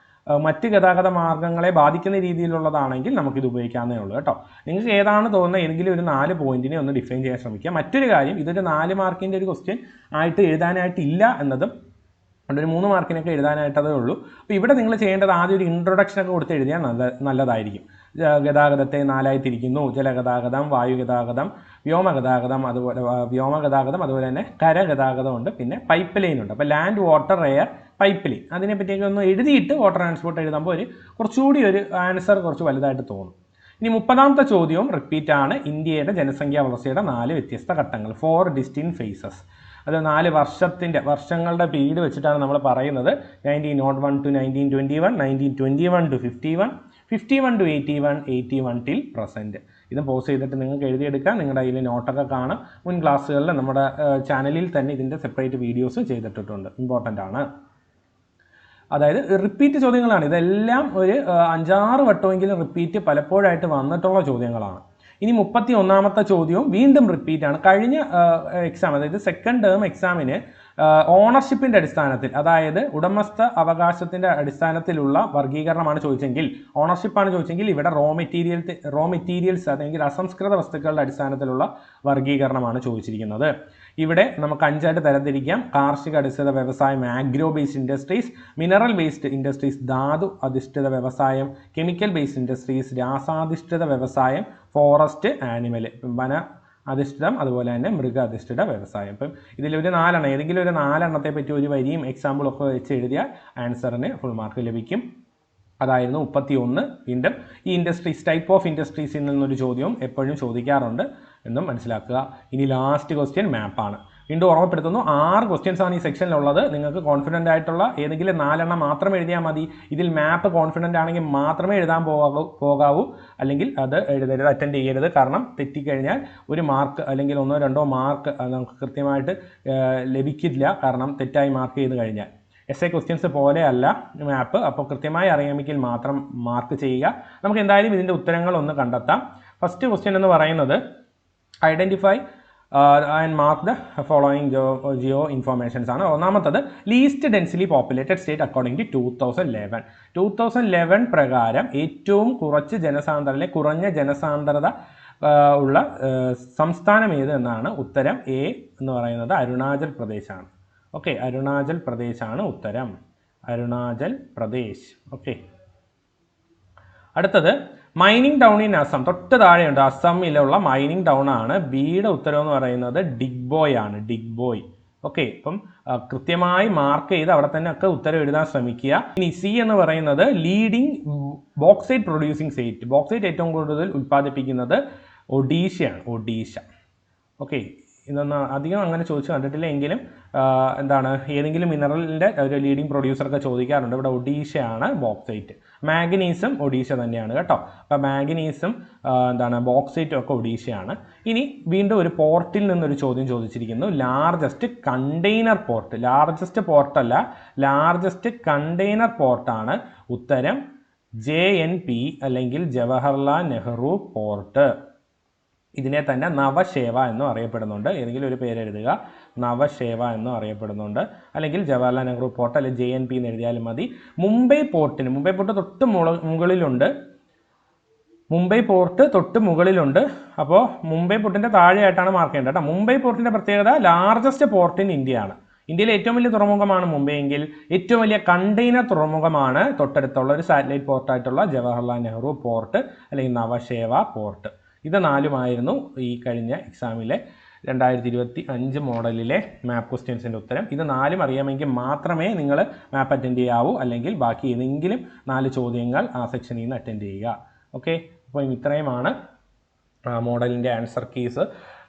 Speaker 2: മറ്റ് ഗതാഗത മാർഗ്ഗങ്ങളെ ബാധിക്കുന്ന രീതിയിലുള്ളതാണെങ്കിൽ നമുക്കിത് ഉപയോഗിക്കാവുന്നേ ഉള്ളൂ കേട്ടോ. നിങ്ങൾക്ക് ഏതാണ് തോന്നുന്നത് ഏതെങ്കിലും ഒരു 4 പോയിന്റിനെ ഒന്ന് ഡിഫൈൻ ചെയ്യാൻ ശ്രമിക്കുക. മറ്റൊരു കാര്യം, ഇതൊരു 4 മാർക്കിൻ്റെ ഒരു ക്വസ്റ്റ്യൻ ആയിട്ട് എഴുതാനായിട്ടില്ല എന്നതും ഒരു 3 മാർക്കിനൊക്കെ എഴുതാനായിട്ടതേ ഉള്ളൂ. അപ്പോൾ ഇവിടെ നിങ്ങൾ ചെയ്യേണ്ടത് ആദ്യം ഒരു ഇൻട്രൊഡക്ഷനൊക്കെ കൊടുത്ത് എഴുതിയാൽ നല്ലതായിരിക്കും. ഗതാഗതത്തെ 4ആയി തിരിക്കുന്നു: ജലഗതാഗതം, വായുഗതാഗതം, വ്യോമഗതാഗതം, അതുപോലെ തന്നെ കരഗതാഗതമുണ്ട്, പിന്നെ പൈപ്പ് ലൈൻ ഉണ്ട്. അപ്പോൾ land, water, air, pipeline, അതിനെപ്പറ്റിയൊക്കെ ഒന്ന് എഴുതിയിട്ട് വാട്ടർ ട്രാൻസ്പോർട്ട് എഴുതുമ്പോൾ കുറച്ചുകൂടി ഒരു ആൻസർ കുറച്ച് വലുതായിട്ട് തോന്നും. ഇനി 30ാമത്തെ ചോദ്യവും റിപ്പീറ്റ് ആണ്. ഇന്ത്യയുടെ ജനസംഖ്യാ വളർച്ചയുടെ 4 വ്യത്യസ്ത ഘട്ടങ്ങൾ, 4 ഡിസ്റ്റിൻക്ട് ഫേസസ്. അത് 4 വർഷങ്ങളുടെ പീരീഡ് വെച്ചിട്ടാണ് നമ്മൾ പറയുന്നത്. 1901 to 1921, 1921 to 51, 51 to 81, 81 till present. ഇത് പോസ് ചെയ്തിട്ട് നിങ്ങൾക്ക് എഴുതിയെടുക്കാം. നിങ്ങളുടെ കയ്യിൽ നോട്ടൊക്കെ കാണാം. മുൻ ക്ലാസ്സുകളിൽ നമ്മുടെ ചാനലിൽ തന്നെ ഇതിൻ്റെ സെപ്പറേറ്റ് വീഡിയോസ് ചെയ്തിട്ടുണ്ട്. ഇമ്പോർട്ടൻ്റ് ആണ്. അതായത് റിപ്പീറ്റ് ചോദ്യങ്ങളാണ്. ഇതെല്ലാം ഒരു 5-6 വട്ടമെങ്കിലും റിപ്പീറ്റ് പലപ്പോഴായിട്ട് വന്നിട്ടുള്ള ചോദ്യങ്ങളാണ്. ഇനി 31ാമത്തെ ചോദ്യവും വീണ്ടും റിപ്പീറ്റ് ആണ്. കഴിഞ്ഞ എക്സാം, അതായത് സെക്കൻഡ് ടേം എക്സാമിന് ഓണർഷിപ്പിൻ്റെ അടിസ്ഥാനത്തിൽ, അതായത് ഉടമസ്ഥ അവകാശത്തിൻ്റെ അടിസ്ഥാനത്തിലുള്ള വർഗീകരണമാണ് ചോദിച്ചെങ്കിൽ, ഓണർഷിപ്പാണ് ചോദിച്ചെങ്കിൽ ഇവിടെ റോ മെറ്റീരിയൽസ് അല്ലെങ്കിൽ അസംസ്കൃത വസ്തുക്കളുടെ അടിസ്ഥാനത്തിലുള്ള വർഗീകരണമാണ് ചോദിച്ചിരിക്കുന്നത്. ഇവിടെ നമുക്ക് 5 ആയിട്ട് തരംതിരിക്കാം. കാർഷിക അടിസ്ഥാന വ്യവസായം, agro based industries, mineral based industries, ധാതു അധിഷ്ഠിത വ്യവസായം, കെമിക്കൽ ബേസ്ഡ് ഇൻഡസ്ട്രീസ്, രാസാധിഷ്ഠിത വ്യവസായം, ഫോറസ്റ്റ്, ആനിമൽ, വന അധിഷ്ഠിതം, അതുപോലെ തന്നെ മൃഗ അധിഷ്ഠിത വ്യവസായം. ഇപ്പം ഇതിലൊരു 4 ഏതെങ്കിലും ഒരു 4 പറ്റി ഒരു വരിയും എക്സാമ്പിളൊക്കെ വെച്ച് എഴുതിയാൽ ആൻസറിന് ഫുൾ മാർക്ക് ലഭിക്കും. അതായിരുന്നു 31. വീണ്ടും ഈ ഇൻഡസ്ട്രീസ്, ടൈപ്പ് ഓഫ് ഇൻഡസ്ട്രീസിൽ നിന്നൊരു ചോദ്യവും എപ്പോഴും ചോദിക്കാറുണ്ട് എന്നും മനസ്സിലാക്കുക. ഇനി ലാസ്റ്റ് ക്വസ്റ്റ്യൻ മാപ്പാണ്. വീണ്ടും ഓർമ്മപ്പെടുത്തുന്നു, 6 ക്വസ്റ്റ്യൻസ് ആണ് ഈ സെക്ഷനിലുള്ളത്. നിങ്ങൾക്ക് കോൺഫിഡൻ്റ് ആയിട്ടുള്ള ഏതെങ്കിലും 4 മാത്രം എഴുതിയാൽ മതി. ഇതിൽ മാപ്പ് കോൺഫിഡൻ്റ് ആണെങ്കിൽ മാത്രമേ എഴുതാൻ പോകാവൂ, അല്ലെങ്കിൽ അത് എഴുതരുത്, അറ്റൻഡ് ചെയ്യരുത്. കാരണം തെറ്റിക്കഴിഞ്ഞാൽ 1 മാർക്ക് അല്ലെങ്കിൽ 1 2 മാർക്ക് നമുക്ക് കൃത്യമായിട്ട് ലഭിക്കില്ല, കാരണം തെറ്റായി മാർക്ക് ചെയ്ത് കഴിഞ്ഞാൽ. എസ് എ ക്വസ്റ്റ്യൻസ് പോലെയല്ല മാപ്പ്. അപ്പോൾ കൃത്യമായി അറിയാമെങ്കിൽ മാത്രം മാർക്ക് ചെയ്യുക. നമുക്ക് എന്തായാലും ഇതിൻ്റെ ഉത്തരങ്ങൾ ഒന്ന് കണ്ടെത്താം. ഫസ്റ്റ് ക്വസ്റ്റ്യൻ എന്ന് പറയുന്നത് identify and mark the following geo informations ആണ്. ഒന്നാമത്തത് least densely populated state according to 2011 പ്രകാരം ഏറ്റവും കുറഞ്ഞ ജനസാന്ദ്രത ഉള്ള സംസ്ഥാനം ഏത് എന്നാണ് ഉത്തരം. എ എന്ന് പറയുന്നത് അരുണാചൽ പ്രദേശാണ്. ഓക്കെ, അരുണാചൽ പ്രദേശാണ് ഉത്തരം. അരുണാചൽ പ്രദേശ്. ഓക്കെ, അടുത്തത് മൈനിങ് ടൗൺ ഇൻ അസം. തൊട്ട് താഴെയുണ്ട്, അസമിലുള്ള മൈനിങ് ടൗൺ ആണ്. ബിയുടെ ഉത്തരം എന്ന് പറയുന്നത് ഡിഗ്ബോയ് ആണ്. ഡിഗ്ബോയ്. ഓക്കെ, ഇപ്പം കൃത്യമായി മാർക്ക് ചെയ്ത് അവിടെ തന്നെ ഒക്കെ ഉത്തരം എഴുതാൻ ശ്രമിക്കുക. ഇനി സി എന്ന് പറയുന്നത് leading bauxite producing state. Bauxite ഏറ്റവും കൂടുതൽ ഉൽപ്പാദിപ്പിക്കുന്നത് ഒഡീഷയാണ്. ഒഡീഷ. ഓക്കെ, ഇതൊന്നും അധികം അങ്ങനെ ചോദിച്ചു കണ്ടിട്ടില്ല, എങ്കിലും എന്താണ് ഏതെങ്കിലും മിനറലിൻ്റെ ഒരു ലീഡിങ് പ്രൊഡ്യൂസറൊക്കെ ചോദിക്കാറുണ്ട്. ഇവിടെ ഒഡീഷയാണ് ബോക്സൈറ്റ്. മാഗ്നീസും ഒഡീഷ തന്നെയാണ് കേട്ടോ. അപ്പോൾ മാഗ്നീസും ബോക്സൈറ്റും ഒക്കെ ഒഡീഷയാണ്. ഇനി വീണ്ടും ഒരു പോർട്ടിൽ നിന്നൊരു ചോദ്യം ചോദിച്ചിരിക്കുന്നു. Largest container port. ലാർജസ്റ്റ് പോർട്ടല്ല, ലാർജസ്റ്റ് കണ്ടെയ്നർ പോർട്ടാണ് ഉത്തരം. JNP അല്ലെങ്കിൽ ജവഹർലാൽ നെഹ്റു പോർട്ട്. ഇതിനെ തന്നെ നവശേവ എന്നും അറിയപ്പെടുന്നുണ്ട്. ഏതെങ്കിലും ഒരു പേര് എഴുതുക. നവശേവ എന്നും അറിയപ്പെടുന്നുണ്ട്. അല്ലെങ്കിൽ ജവഹർലാൽ നെഹ്റു പോർട്ട്, അല്ലെങ്കിൽ JNP എന്ന് എഴുതിയാലും മതി. മുംബൈ പോർട്ട് തൊട്ട് മുകളിലുണ്ട്. മുംബൈ പോർട്ട് തൊട്ട് മുകളിലുണ്ട്. അപ്പോൾ മുംബൈ പോർട്ടിൻ്റെ താഴെയായിട്ടാണ് മാർക്ക് ചെയ്യേണ്ടത് കേട്ടോ. മുംബൈ പോർട്ടിൻ്റെ പ്രത്യേകത ലാർജസ്റ്റ് പോർട്ട് ഇൻ ഇന്ത്യ ആണ്. ഇന്ത്യയിലെ ഏറ്റവും വലിയ തുറമുഖമാണ് മുംബൈ എങ്കിൽ ഏറ്റവും വലിയ കണ്ടെയ്നർ തുറമുഖമാണ് തൊട്ടടുത്തുള്ള ഒരു സാറ്റലൈറ്റ് പോർട്ടായിട്ടുള്ള ജവഹർലാൽ നെഹ്റു പോർട്ട് അല്ലെങ്കിൽ നവശേവ പോർട്ട്. ഇത് 4ഉമായിരുന്നു ഈ കഴിഞ്ഞ എക്സാമിലെ 2025 മോഡലിലെ മാപ്പ് ക്വസ്റ്റ്യൻസിൻ്റെ ഉത്തരം. ഇത് 4ഉം അറിയാമെങ്കിൽ മാത്രമേ നിങ്ങൾ മാപ്പ് അറ്റൻഡ് ചെയ്യാവൂ, അല്ലെങ്കിൽ ബാക്കി ഏതെങ്കിലും 4 ചോദ്യങ്ങൾ ആ സെക്ഷനിൽ നിന്ന് അറ്റൻഡ് ചെയ്യുക. ഓക്കെ, അപ്പോൾ ഇത്രയുമാണ് മോഡലിൻ്റെ ആൻസർ കീസ്.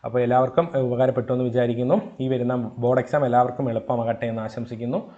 Speaker 2: അപ്പോൾ എല്ലാവർക്കും ഉപകാരപ്പെട്ടു എന്ന് വിചാരിക്കുന്നു. ഈ വരുന്ന ബോർഡ് എക്സാം എല്ലാവർക്കും എളുപ്പമാകട്ടെ എന്ന് ആശംസിക്കുന്നു.